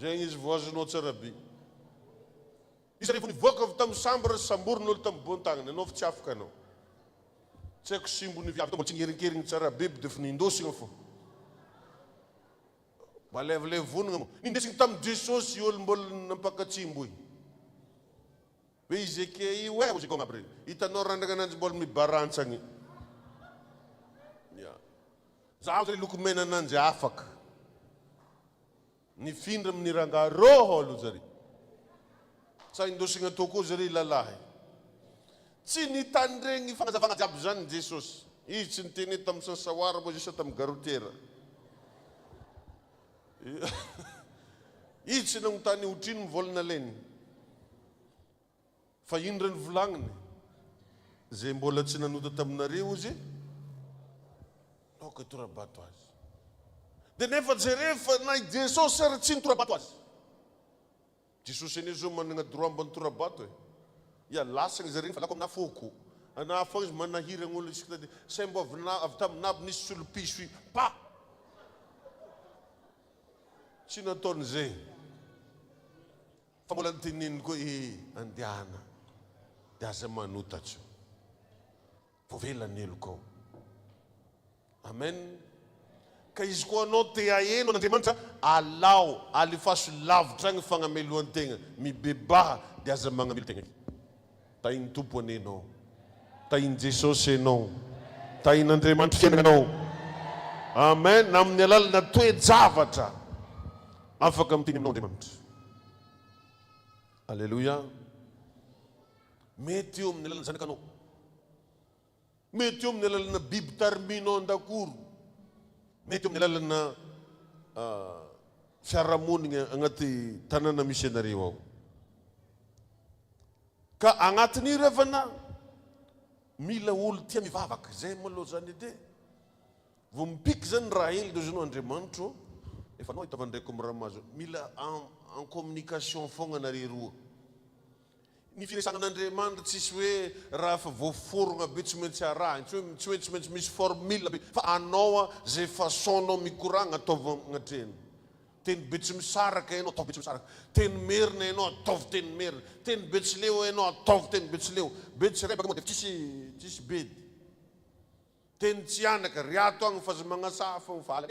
S5: zay izy voazonao tsara be izy rehefa nivoaka avy tamin'ny sambre samborin'olo tamin'ny bontagnany anao fa tsy afaka anao tsy haiko simbony viavy tao mbola tsy niherinkeriny tsara be dia fa nindosigna fo mba levolevonigna mo nindesigny tamin'ny Jesosy olo mbola nampakatsimbo igny hoe izy eke io e ozy ko agnaby regny hitanao randraka ananjy mbola mibarantsagny zaho zay lokomena ananjy afaka nifindra amin'ny ranga roho aloha zare sa indosigna tao koa zare lalahy tsy nitandregny fagnazavagna jiaby zany Jesosy izy tsy niteny tamin'ny sansawara moa zay sa tamin'ny garotera izy tsy nagnotany otrino mivolana leny fa indra ny volagniny zay mbola tsy nanota taminareo izy naoka torabato azy dia nefa jerefa na Jesosy ary tsy nitorabato azy Jesosy anie zao managna droit mba nitorabato e ia lasagny zay regny fa lako amina foko Ana foagna izy manahira gn'olo isika dia say mbo avy tamin'aby nisy solopiso i pa tsy nataon'izay fa mbola nyteneniny koa andehana dia aza manotatso vovelany eloko ao amen ka izy koa anao te aheno an'Andriamanitra alao alefaso lavitra agny fagnamelohan-tegna mibebaha dia aza magnamelo tegna tahiny tompo anenao tahiny Jesosy enao tahin'Andriamanitra fiainanao amen na amin'ny alalana toe-javatra afaka miteny aminao Andriamanitra alleluia mety eo amin'ny alalana zanakanao mety eo amin'ny alalana biby tariminao an-dakoro mety eo amin'ny alalana fiarahamonigna agnaty tanàna misy anareo ao ka agnatin'ny revana mila olo tia mivavaka zay maloha zany edy vao mipiky zany raha hely dozanao Andriamanitra efa anao hitavandraiko amin'ny raha mazo mila en communication fogna nareo roa ny firesagnan'Andriamanitra tsisy hoe raha fa voaforogna be tsy maintsy araha tsy hoe tsy maintsy misy formule be fa anao zay façonnao mikoragna ataovy agnatreny teny be tsy misaraka ianao ataovy be tsy misaraka teny merina ianao ataovy teny merina teny betsileo ianao ataovy teny betsileo betsileo moa dia tsisy bedy teny tsy anaka riato agny fa za magnasa fa mivala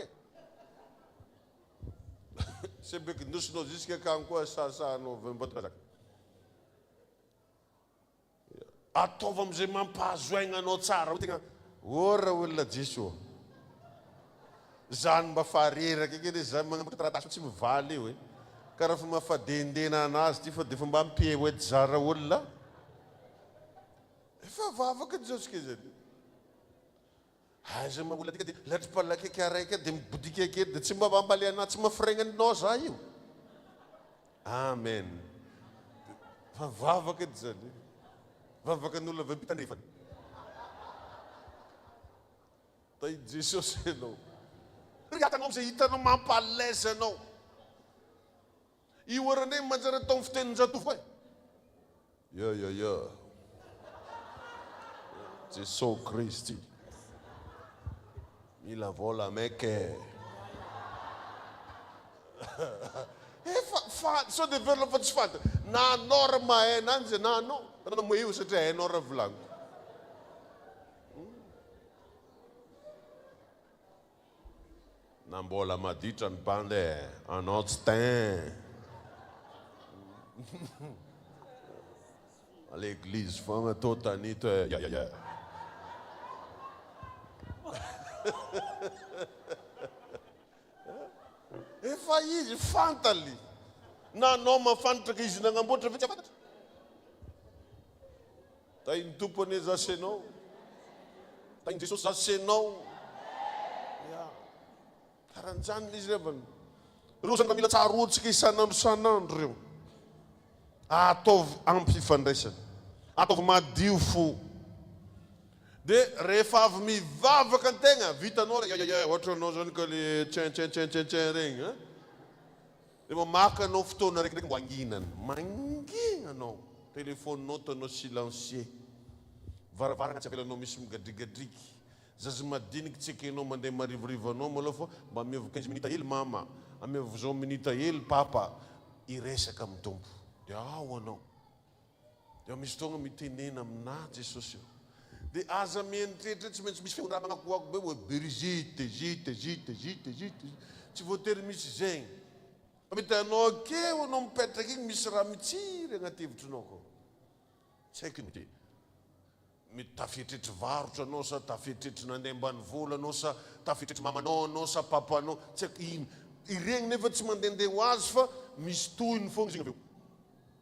S5: c'est be que ndosinao jusqu'à quand koa sasanao vembatrazaka ataovy am'izay mampahazoaigna anao tsara ho tegna ora olona Jesoa zany mba fahareraka kedy zany magnamboatra taratasy tsy mivaly eo karaha fa mafadendena anazy ty fa dia fa mba mpieo edy zara olona efa vavaka Jesosy zany aiza maolona tika dia latrim-palakeky araiky dia mibodika akedy dia tsy mba mambaly anazy tsy mafiraignaninao za io amen fa vavaka edy zany vavaka n'olona avy ampitandrefany tay Jesosy ianao riatanao am'izay hitanao mampalesa anao io orandray manjary atao amin'ny fitenin-jatofo ya Jesosy Kristy mila vola meke sao dia verina fa tsy fanta na anao raha mahay ananjy na anao mo io satria hainao raha volaniko na mbola maditra ny bande anao tsy tin à l'église fogna tô tanito ya efa izy fantaly na anao mafantatra ka izy nagnamboatra fa tsy afantatra tainy tompony zasy anao tainy Jesosy zasy anao karan'izany izy revany reo zany mba mila tsarotsika isan'andro reo ataovy ampy fifandraisana ataovy madio fo dia rehefa avy mivavaka an-tegna vitanao ohatra anao zany ka le tsin regny dia mamaka anao fotoana raikindraiky mbo anginana mangina anao téléphone-nao tanao silencieux varavarana tsy avelanao misy migadrigadriky zaza madiniky tsy ekenao mandeha marivorivo anao maloha fa mba amiavo 15 minutes hely mama amiavo 20 minutes hely papa iresaka amin'ny tompo dia ao anao dia misy fotoagna mitenena amina Jesosy io dia aza mienitretra tsy maintsy misy feondraha magnakoako be hoe berizite tsy voatery misy zegny fa mety anao akeo anao mipetraka igny misy raha mitsiry agnaty hevitrinao koa tsy haiko iny mety tafetretry varotra anao sa tafetretry nandeha ambany vola anao sa tafetretry mamanao anao sa papanao tsy haiko ino iregny nefa tsy mandehandeha ho azy fa misy tohiny fogna izy aveo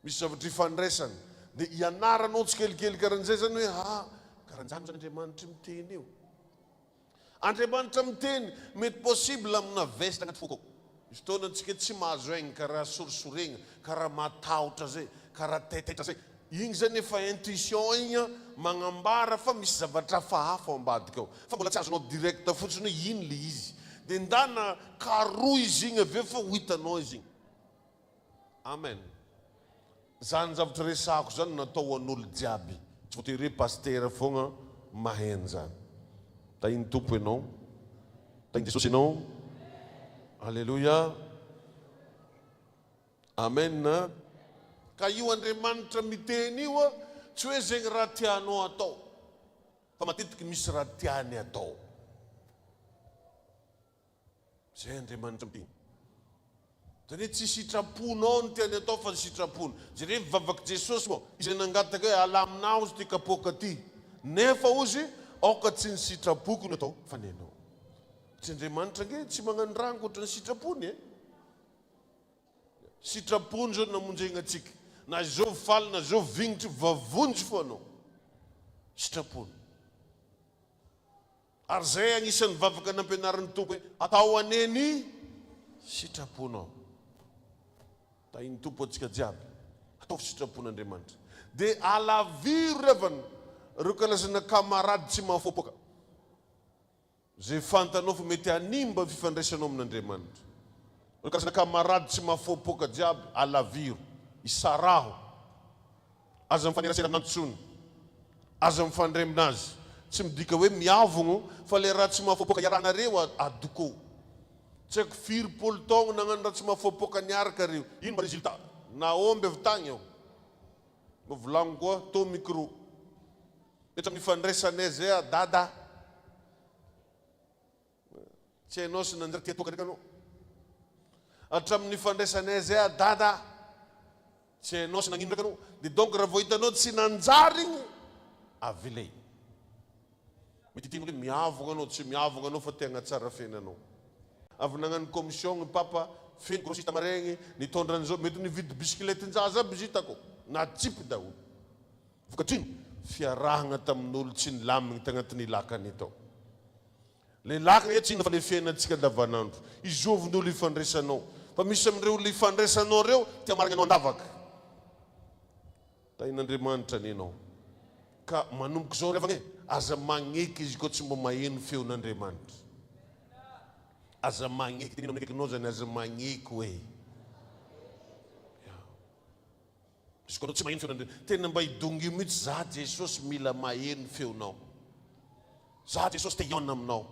S5: misy zavatra ifandraisany dia ianaranao tsy kelikely karan'izay zany hoe karan'izany zany Andriamanitra miteny eo Andriamanitra miteny mety possible amina veste agnaty foko ao misy fotoana antsika tsy mahazo aigny karaha sorisoregna karaha matahotra zay karaha taitaitra zay igny zany efa intuition igny magnambara fa misy zavatra hafa ao ambadika ao fa mbola tsy azonao direct fotsiny hoe ino le izy dia ndana karoa izy igny aveo fa ho hitanao izy igny amen zany zavatra resahako zany natao an'olo jiaby tsy voatery hoe pastera foagna maheno zany. Tainy tompo ianao, tainy Jesosy ianao. Alleluia. Amen. Ka io Andriamanitra miteny io tsy hoe zegny raha tianao atao, fa matetiky misy raha tiany atao. Zay Andriamanitra miteny. Zany tsy sitraponao ny tiany atao fa sitrapony. Jereo vavaky Jesosy moa, izy nangataka hoe ala aminao izy ty kapoaka ty. Nefa ozy aoka tsy ny sitrapoko no atao fa nenao. Tsy Andriamanitra nge tsy magnano raha ankoatra ny sitrapony e. Sitrapony zao namonjegna atsika. Na zao faly na zao vignitry vavonjy fo anao. Sitrapony. Ary zay agnisan'ny vavaka nampianarin'ny tompo hoe atao aneny sitraponao. Tainy tompo atsika jiaby. Ataovy sitrapon'Andriamanitra. De alaviro revany reo karazana kamarady tsy mahafoapoka. Zay fantanao fa mety animba fifandraisanao amin'Andriamanitra. Reo karazana kamarady tsy mahafoapoka jiaby alaviro, isaraho. Aza mifanerasera amin'antsony. Aza mifandray aminazy. Tsy midika hoe miavogno fa le raha tsy mahafoapoka iaranareo adoko. Tsy haiko firy polo taogno nagnano raha tsy mahafoapoka niaraka reo. Ino ma résultat? Naomby avy tagny aho. Mo volagno koa tô micro. Petra mifandraisanay zay dada. Tsy hainao sy nanjary tia toka ndraiky anao. Hatramin'ny fandraisanay zay dada. Tsy hainao sy nagnino ndraiky anao. De donc raha vao hitanao tsy nanjary igny avilay. Mety tino hoe miavogna anao, tsy miavogna anao fa tegna tsara fenanao. Avy nagnano commission ny papa feno grossiste maregny nitondra an'izao mety nividy bisikilety njaza aby izy hitako na tsipy daholo. Vokatrino fiarahagna tamin'olo tsy nilamigny tagnatin'ny lakany tao. Le lakany tsy fa le fiainantsika davanandro. Izovin'olo ifandraisanao. Fa misy amin'ireo olo ifandraisanao reo tia maragna anao andavaka. Tain'Andriamanitra ninao. Ka manomboka zao revagny aza magneky izy koa tsy mba maheno feon'Andriamanitra. Aza magneky tena magnekinao zany aza magneky hoe. Izy koa tsy maheno feon'Andriamanitra. Tena mba hidongy mihitsy za Jesosy mila maheno feonao. Za Jesosy te hiona aminao.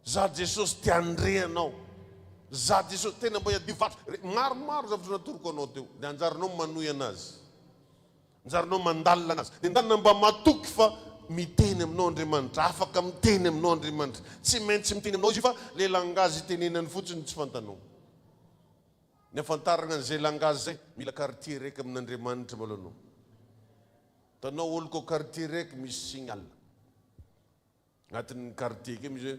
S5: Za Jesosy te andre anao. Za Jesosy tena mba hiadivatry. Maromaro zavatra natoroko anao teo. De anjaranao manohy anazy. Anjaranao mandalina anazy. De ndalina mba matoky fa miteny aminao Andriamanitra. Afaka miteny aminao Andriamanitra. Tsy maintsy miteny aminao izy fa le langazy tenenany fotsiny tsy fantanao. Ny afantaragna an'izay langazy zay mila quartier raiky amin'Andriamanitra maloha anao. Tanao olo ko quartier raiky misy signal. Agnatin'ny quartier ke misy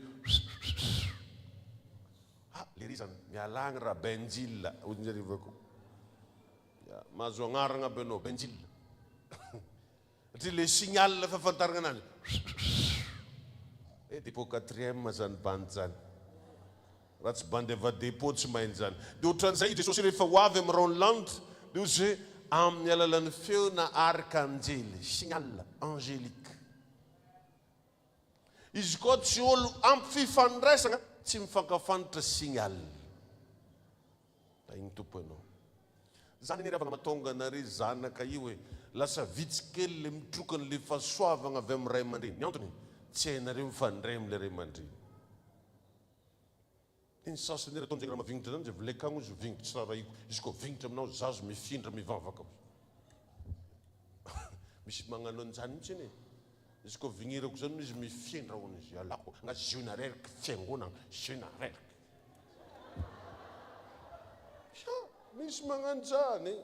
S5: le ry zany mialagna raha Benjila ozy jarivako. Mahazo agnaragna aby anao Benjila. Satria le signal fahafantaragna anazy. Dépôt 4e zany bandy zany. Raha tsy bandy ava dépôt tsy mahainy zany. De ohatran'izay Jesosy rehefa ho avy amin'ny rano lanitra de ozy hoe amin'ny alalan'ny feona arkanjely, signal angélique. Izy koa tsy olo ampy fifandraisana tsy mifankafantatra signal. Da igny tompo anao. Zany ny ravana matonga nare zanaka io hoe lasa vitsy kely le mitrokany le fahasoavagna avy amin'ny ray aman-dreny. Ny antony tsy hainareo mifandray amin'le ray aman-dreny. Iny sasany ataon'izay raha mavignitra zany zay vilekagno izy vignitra tsara iko. Izy koa vignitra aminao zazo mifindra mivavaka. Misy magnano an'izany mihitsy iny. Izy koa vignirako zany izy mifindra hono izy alako. Nga ziona reriky fiangonana, ziona reriky. Misy magnano zany.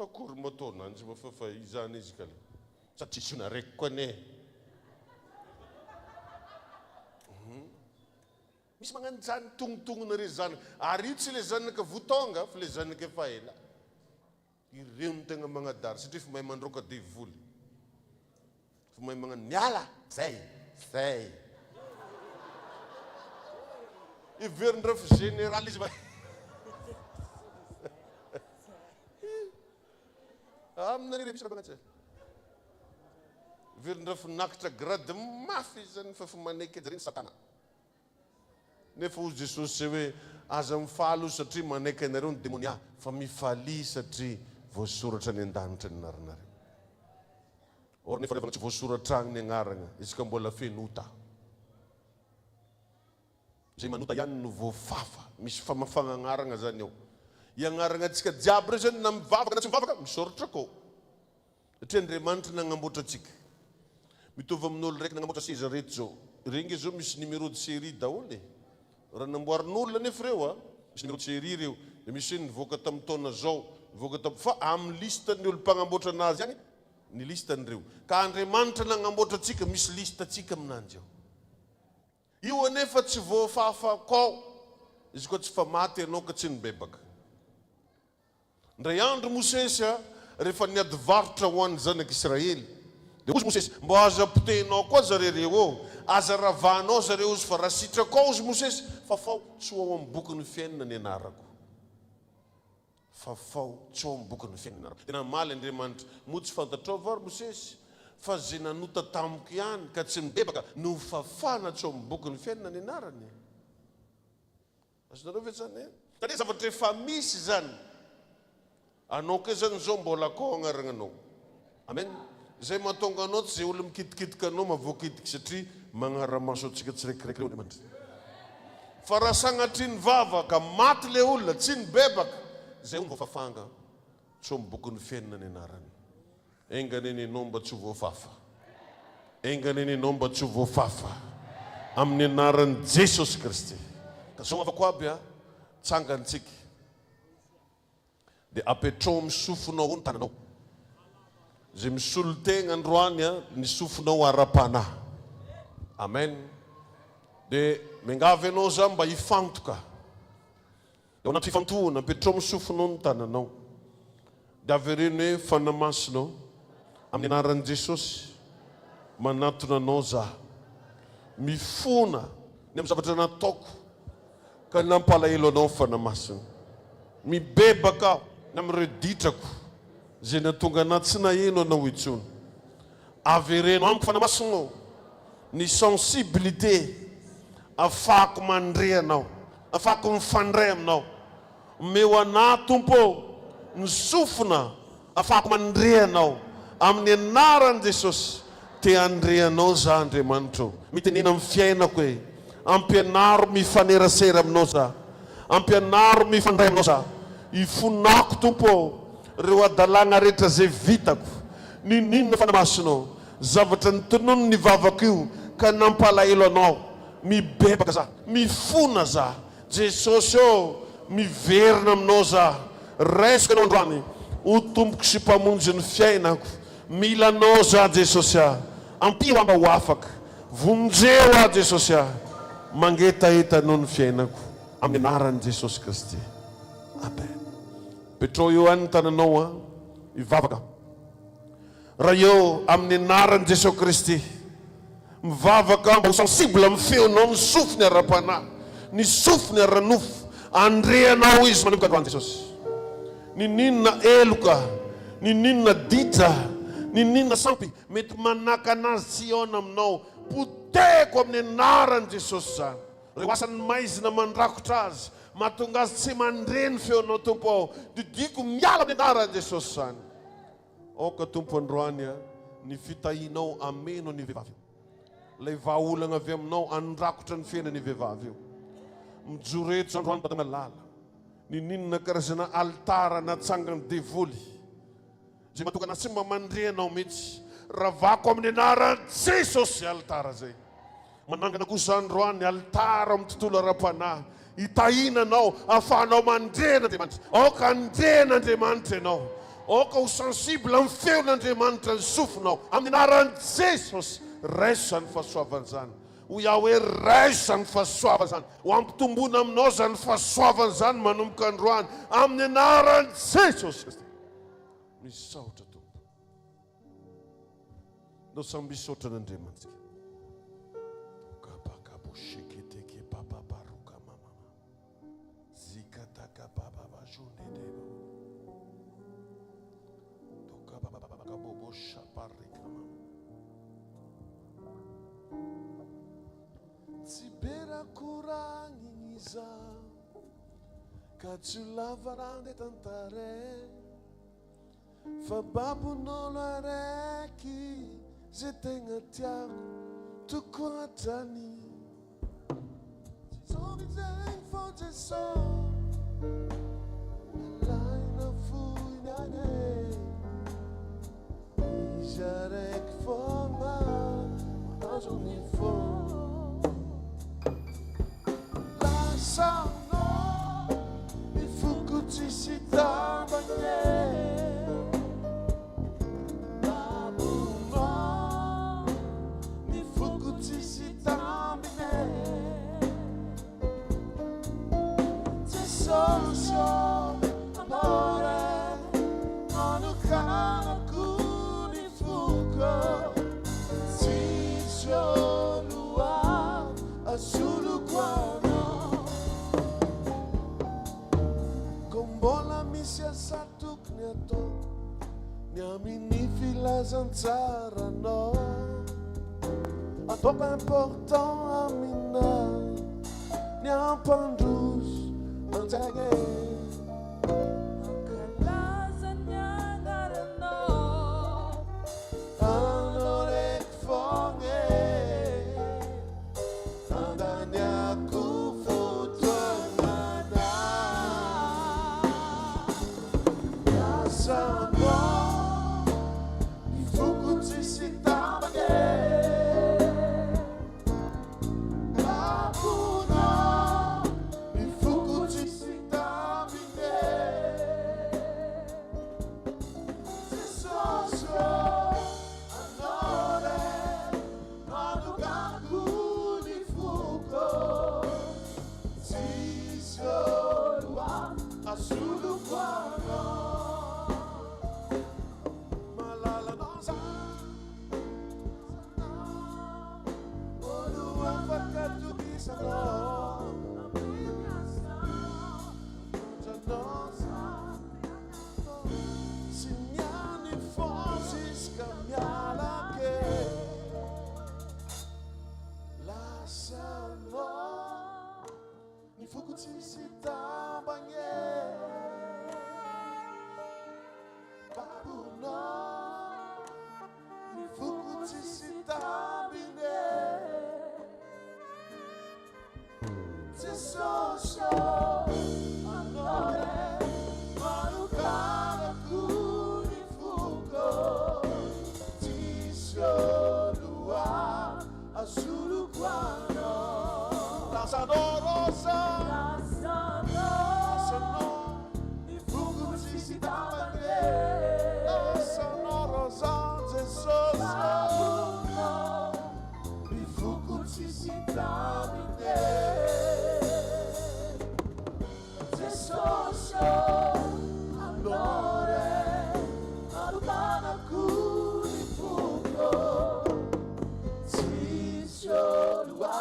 S5: Akory mataona anjy fa izany izy kale. Satria ziona reriky koa ne. Misy magnano zany tongotongo re zany. Ary tsy le zanaka votonga fa le zanaka efa ela. Ireo no tegna magnadary satria fa mahay mandroka devoly. Fa mahay magnano miala zay. Iverin'ny ref général izy. Aminare misy raha magnano zay. Iverin'ny ref nakitra grade mafy zany fa maneky zareny satana. Nefa ozy Jesosy hoe aza mifaly satria manaiky anareo ny démonia fa mifaly satria voasoratra ny an-danitra ny narinareo. Or nefa rehefa tsy voasoratra ny agnarana isika mbola fenota. Zay manota ihany no voafafa, misy famafana agnarana zany eo. I agnarana antsika jiaby reo zany na mivavaka na tsy mivavaka misoratra koa. Satria Andriamanitra nagnamboatra antsika. Mitovy amin'olo raiky nagnamboatra seza reto zao. Regny zao misy numéro de série daholo e. Raha namboarin'olona nefa reo misy numéro de série reo. Dia misy nivoaka tamin'ny taona zao, nivoaka tamin'ny fa amin'ny listan'ny olo mpagnamboatra anazy ihany ny listan'ireo. Ka Andriamanitra nagnamboatra antsika misy listantsika aminanjy eo. Io anefa tsy voafafa kao. Izy koa tsy fa maty ianao ka tsy nibebaka. Ndray andro Mosesy rehefa niady varotra ho an'ny zanak'Israely. Dia ozy Mosesy, mbo aza potehinao koa zareo eo, aza ravahanao zareo ozy fa raha sitrako ozy Mosesy, fa fao tsy ho ao amin'ny boky ny fiainana ny anarako. Fa fao tsy ho amin'ny boky ny fiainana ny anarako. Tena maly Andriamanitra, mo tsy fantatrao vary Mosesy, fa zay nanota tamiko ihany ka tsy mibebaka no fafana tsy ho amin'ny boky ny fiainana ny anarany. Azonareo ve zany e? Tania zavatra efa misy zany. Anao ke zany zao mbola koa agnarananao. Amen. Zay mahatonga anao tsy zay olo mikitikitika anao mavoakitika satria magnara-maso antsika tsiraikiraiky reo Andriamanitra. Fa raha sagnatria ny vavaka maty le olona tsy nibebaka, zay olo voafafanga tsy ho miboky ny fiainana ny anarany. Engany ianao mba tsy ho voafafa. Engany ianao mba tsy ho voafafa amin'ny anaran'i Jesosy Kristy. Ka zao avako aby tsangantsika. Dia apetrao amin'ny sofonao ny tananao. Zay misolo tegna androany ny sofonao ara-panahy. Amen. Dia mengavy ianao zany mba hifantoka. Eo anaty fifantohana apetrao amin'ny sofonao ny tananao. Dia avereno hoe fanamasinao amin'ny anaran'i Jesosy manatona anao za. Mifona ny amin'ny zavatra nataoko ka nampalahelo anao fanamasina. Mibebaka ny amin'ireo ditrako zay natonga anaty tsy naheno anao intsony. Avereno amiko fanamasinao ny sensibilité afahako mandre anao, afahako mifandray aminao. Meo anahy Tompo ny sofina afahako mandre anao amin'ny anaran'i Jesosy. Te andre anao za Andriamanitra. Mitenena amin'ny fiainako hoe ampianaro mifanerasera aminao za, ampianaro mifandray aminao za. Ifonako Tompo reo adalagna rehetra zay vitako. Ninona fanamasinao zavatra nitonono ny vavako io ka nampalahelo anao. Mibebaka za, mifona za. Jesosy miverina aminao za. Resaka anao androany ho tomboko sy mpamonjy ny fiainako. Mila anao za Jesosy ampio amba ho afaka. Vonjeo Jesosy mangetaheta anao ny fiainako amin'ny anaran'i Jesosy Kristy. Amen. Petrao eo any tananao ivavaka. Raha eo amin'ny anaran'i Jesosy Kristy mivavaka mba ho sensible amin'ny feonao ny sofiny ara-panahy, ny sofiny ara-nofo. Andreanao izy manomboka androany Jesosy. Ninina eloka, ninina ditra, ninina sampy mety manaka anazy tsy aona aminao, poteko amin'ny anaran'i Jesosy zany. Reo asan'ny maizina mandrakotra azy, mahatonga azy tsy mandreny feonao Tompo ao. Didiko miala amin'ny anaran'i Jesosy zany. Oka Tompo androany ny fitahinao ameno ny vehivavy. Lay vahaolagna avy aminao andrakotra ny fiainany vehivavy io. Mijoreto androany badana lala. Ninina karazana altara natsangany devoly. Zay mahatonga azy tsy mamandre anao mihitsy. Ravako amin'ny anaran'i Jesosy altara zay. Manangana kosa androany altara amin'ny tontolo ara-panahy. Itahinanao afahanao mandrena Andriamanitra. Oka andrena Andriamanitra ianao. Oka ho sensible amin'ny feon'Andriamanitra ny sofinao amin'ny anaran'i Jesosy. Raiso zany fahasoavana zany. Ho iaho hoe raiso zany fahasoavana zany. Ho ampitombona aminao zany fahasoavana zany manomboka androany amin'ny anaran'i Jesosy. Misaotra Tompo. Nao samy misaotra n'Andriamanitra. Kuranginiza kachula varande tantare fa babonolo araiky zay tegna tiako tokoatrany zomizegny fô Jesosy alaina voinane izy araiky fôgna manazony fô lasanao mifoko tsisy tambagny babonao mifoko tsisy tambagny Jesosy amore manukanako ny foko tsisy oloa asoloko anao ko mbola misy asa tokony atao ny amin'ny filazantsaranao ataoko important aminahy ny ampandroso anjage ankalazany agnaranao anao raiky fogna andaniako fotoagnana lasanao mifoko tsisy tambagny babonao mifoko tsisy tambagny Jesosy anore manukako ny foko tsisy oloa asoloko anao malalanao olo afaka tokisanao signani Francisca mialake lasanao mifoko tsisy tambagny babonao mifoko tsisy tambagny Jesosy anore manukanako ny foko tsisy oloa asoloko anao lasanao rosa lasanao mifoko tsisy tambagny lasanao rosa Jesosy babonao mifoko tsisy tambagny Jesosy anore manukanako ny foko tsisy oloa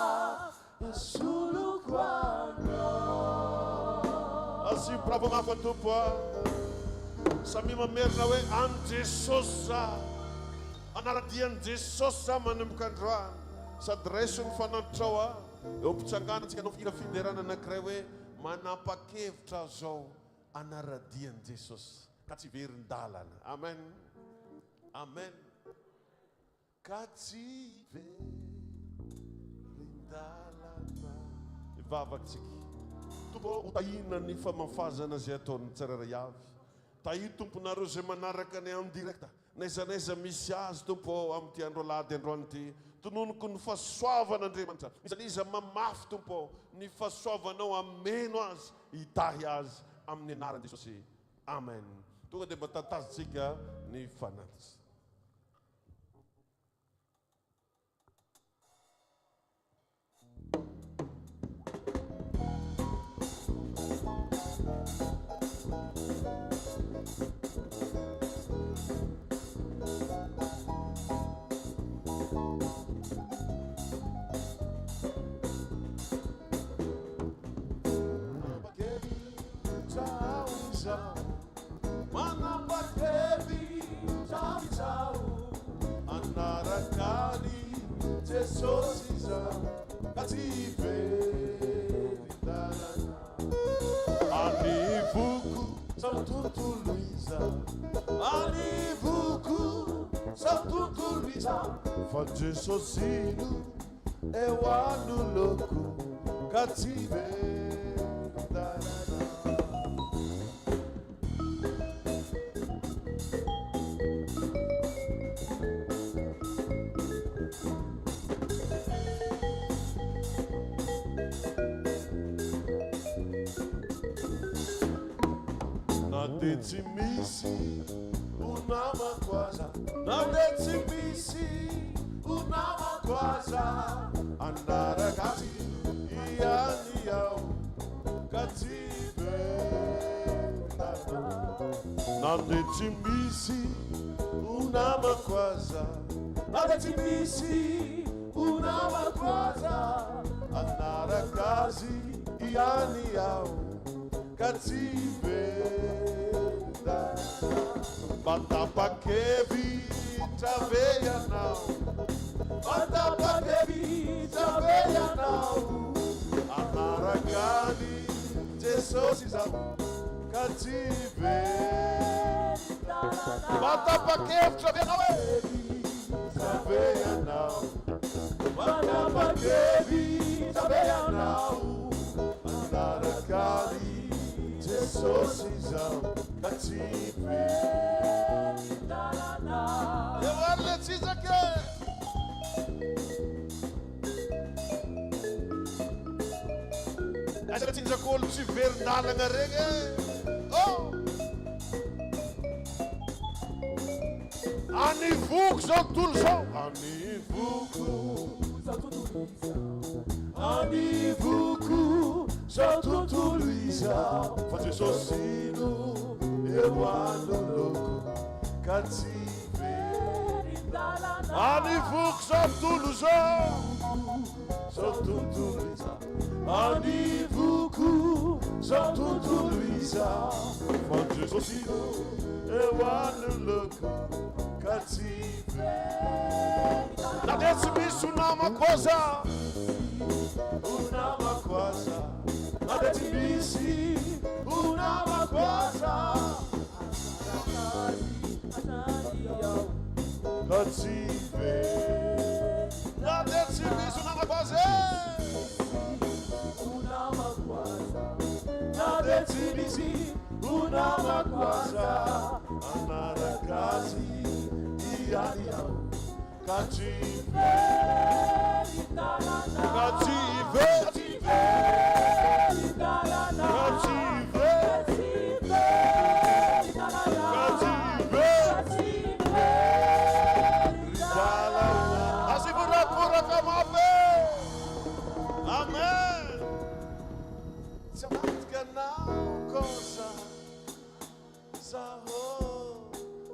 S5: asoloko anao asio bravo mafy tompo samy mamerina hoe any Jesosy anaradian'i Jesosy manomboka androany sady raiso ny fanantrao eo mpitsanganatsika anao firafinderana anankiray hoe manapa-kevitra zao anaradian'i Jesosy ka tsy verin-dalana amen amen ka tsy verin-dalana ivavatsika tompo hotahina ny famafazana zay ataon'ny tsirairay avy tahi tomponareo zay manaraka ny en directa naiza naiza misy azy tompo amin'ty andro alady androany ty tononoko ny fahasoavan'Andriamanitra isan'iza mamafy tompo ny fahasoavanao ameno azy hitahy azy amin'ny anaran'i Jesosy amen tonga dia mba tatazitsika ny fanatsy Jesosy kasi veritana anivuku sa tontolo iza Anivuku Satutuliza Fajesosinu Ewanuloku Kative Nadetimisi unamakwaza Nadetimisi unamakwaza Andaragati iyani yao Katibe Nadetimisi unamakwaza Nadetimisi unamakwaza Andaragazi iyani yao Katibe Batapakevi taveya now Batapakevi taveya now Anaragani Jesus is up Kative Batapakevi taveya now Batapakevi taveya now Anaragani Jesus is up Kative let's see again. As I think the call to Vernalanga reggae. Oh, Anivuk Zotulso, Anivuku Zotulisa, Fatisosino, Ewano Loco, Kati. Anivuk Zotulisa, Anivuku Zotulisa, Fatisosino, Ewano Loco, Katibe. Nadetimisi unamakwaza Unamakwaza Nadetimisi unamakwaza Katibe Nadetimisi unamakwaza Nadetimisi unamakwaza Anarakazi iyadiao Kative, Kative, Kative, Asipura kamape. Amen. Samatka na kosa saho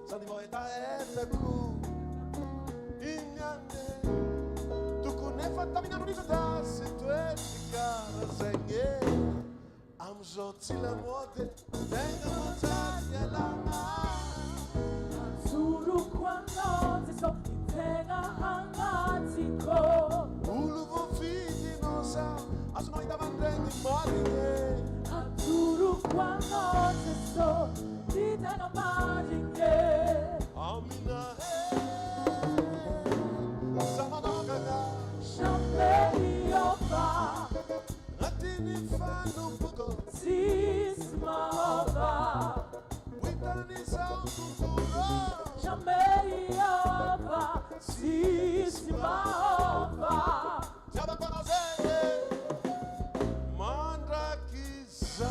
S5: sanimoeta etaku. Tamina nulizo da situetica rasenye amzoti la mote tenga montagna la
S1: Suru quando ti so tenga hangatiko
S5: Uluvo fidi non sa asnoi davanti marine
S1: Suru quando ti so ti tenga marine
S5: Amina Samanagaga
S1: Champeliofa
S5: Atini fanno un poco
S1: Sismova
S5: Witani sound puro
S1: Champeliofa Sismova
S5: Siamo conoscenti Mandrakiza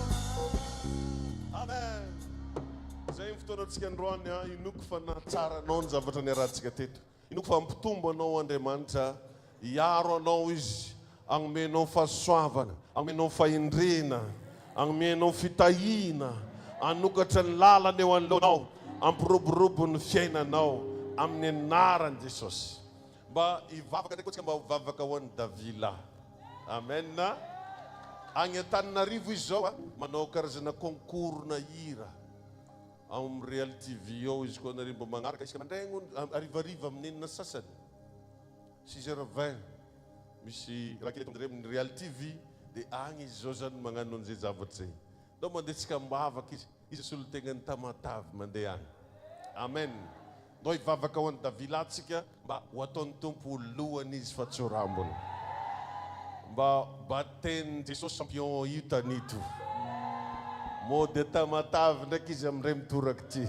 S5: Amen Zay fotoanantsika androany inoko fa natsara anao ny zavatra niarahantsika teto inoko fa ampitombo anao Andriamanitra iaro anao izy agnomenao fahasoavana agnomenao fahendrena agnomenao fitahina anokatra ny lalana eo anoloanao ampiroborobo ny fiainanao amin'ny anaran'i Jesosy mba hivavaka ndraiky tsika mba hivavaka ho an'ny Davila amen agny Antananarivo izy zao manao karazana concours na hira amin'ny Real TV ao izy koa nareo mba magnaraka isika mandraigny arivariva amin'ny enina sasany 6h20 misy raha kely tondreo amin'ny Real TV dia agny izy zao zany magnano an'izay zavatra zay ndao mandeha tsika mbavaka izy solo tegna ny tamatavy mandeha agny Amen. Noi vavaka ho an'ny davilatsika mba ho ataon'ny tompo lohany izy fa tsy ho rambony. Mba baten Jesosy champion io tanito. Mode tamatavy ndraiky izy amindray mitoraka ty.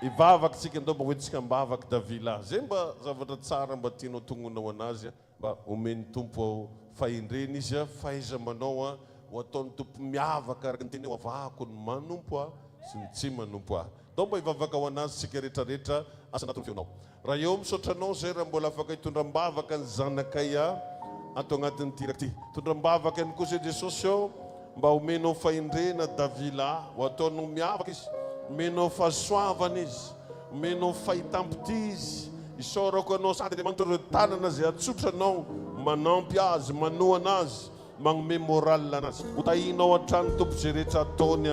S5: Ivavaka tsika ndao mba hoentsika mbavaka davila. Zay mba zavatra tsara mba tianao tongonao anazy mba omeny tompo fahindreny izy faiza manao ho ataon'ny tompo miavaka araka ny teny ho avako ny manompo sy ny tsy manompo ndao mba ivavaka ho anazy tsika rehetrarehetra asa anatin'ny feonao. Raha eo misotranao zay raha mbola afaka hitondram-bavaka ny zanakay atao agnatin'ny tiraka ty. Tondram-bavaka ihany koa zay Jesosy eo mba omenao fahindrena davila ho ataonao miavaka izy, omenao fahasoavana izy, omenao fahitam-pity izy. Isaorako anao sady Andriamanitra ireo tanana zay atsotranao manampy azy, manohana azy, magnome moral anazy. Hotahinao an-trano tompo zay rehetra ataony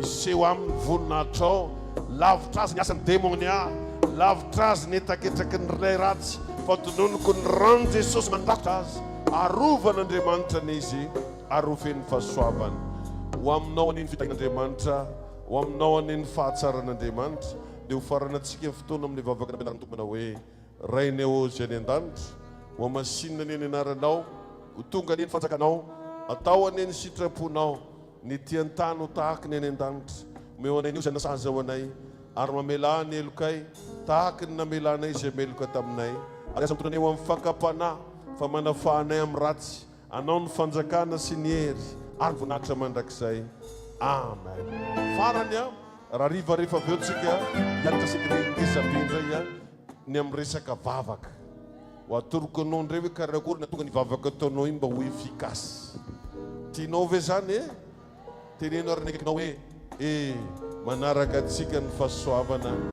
S5: iseho amin'ny voninahitra ao, lavitra azy ny asany démonia, lavitra azy ny etaketraky ny ray ratsy, fa tononoko ny rano Jesosy mandakotra azy, arovan'Andriamanitra n'izy, arofen'ny fahasoavany. Ho aminao an'iny fitahin'Andriamanitra, ho aminao an'iny fahatsaran'Andriamanitra, dia ho faranatsika ny fotoana amin'ny vavaka nampianarany tompona hoe rainy ozy any an-danitra, ho amasinina ny anaranao, ho tonga ny fanjakanao, atao aneny sitraponao, ny tian-tany ho tahaka ny any an-danitra. Omeo anay io zay nasazy ao anay, ary mamela ny elokay tahaka ny namelanay izay meloka taminay. Ary asa mitonanay ho amin'ny fankapana fa manafahanay amin'ny ratsy, anao ny fanjakana sy ny hery ary voninahitra mandrakizay. Amen. Farany raha riva rehefa avy eo tsika hianatra sika ngisabindray ny amin'ny resaka vavaka. Ho atoroko anao ndray hoe karakory na tonga ny vavaka ataonao iny mba ho efficace. Tianao ve zany tenenao ary ndraikinao hoe manaraka antsika ny fahasoavana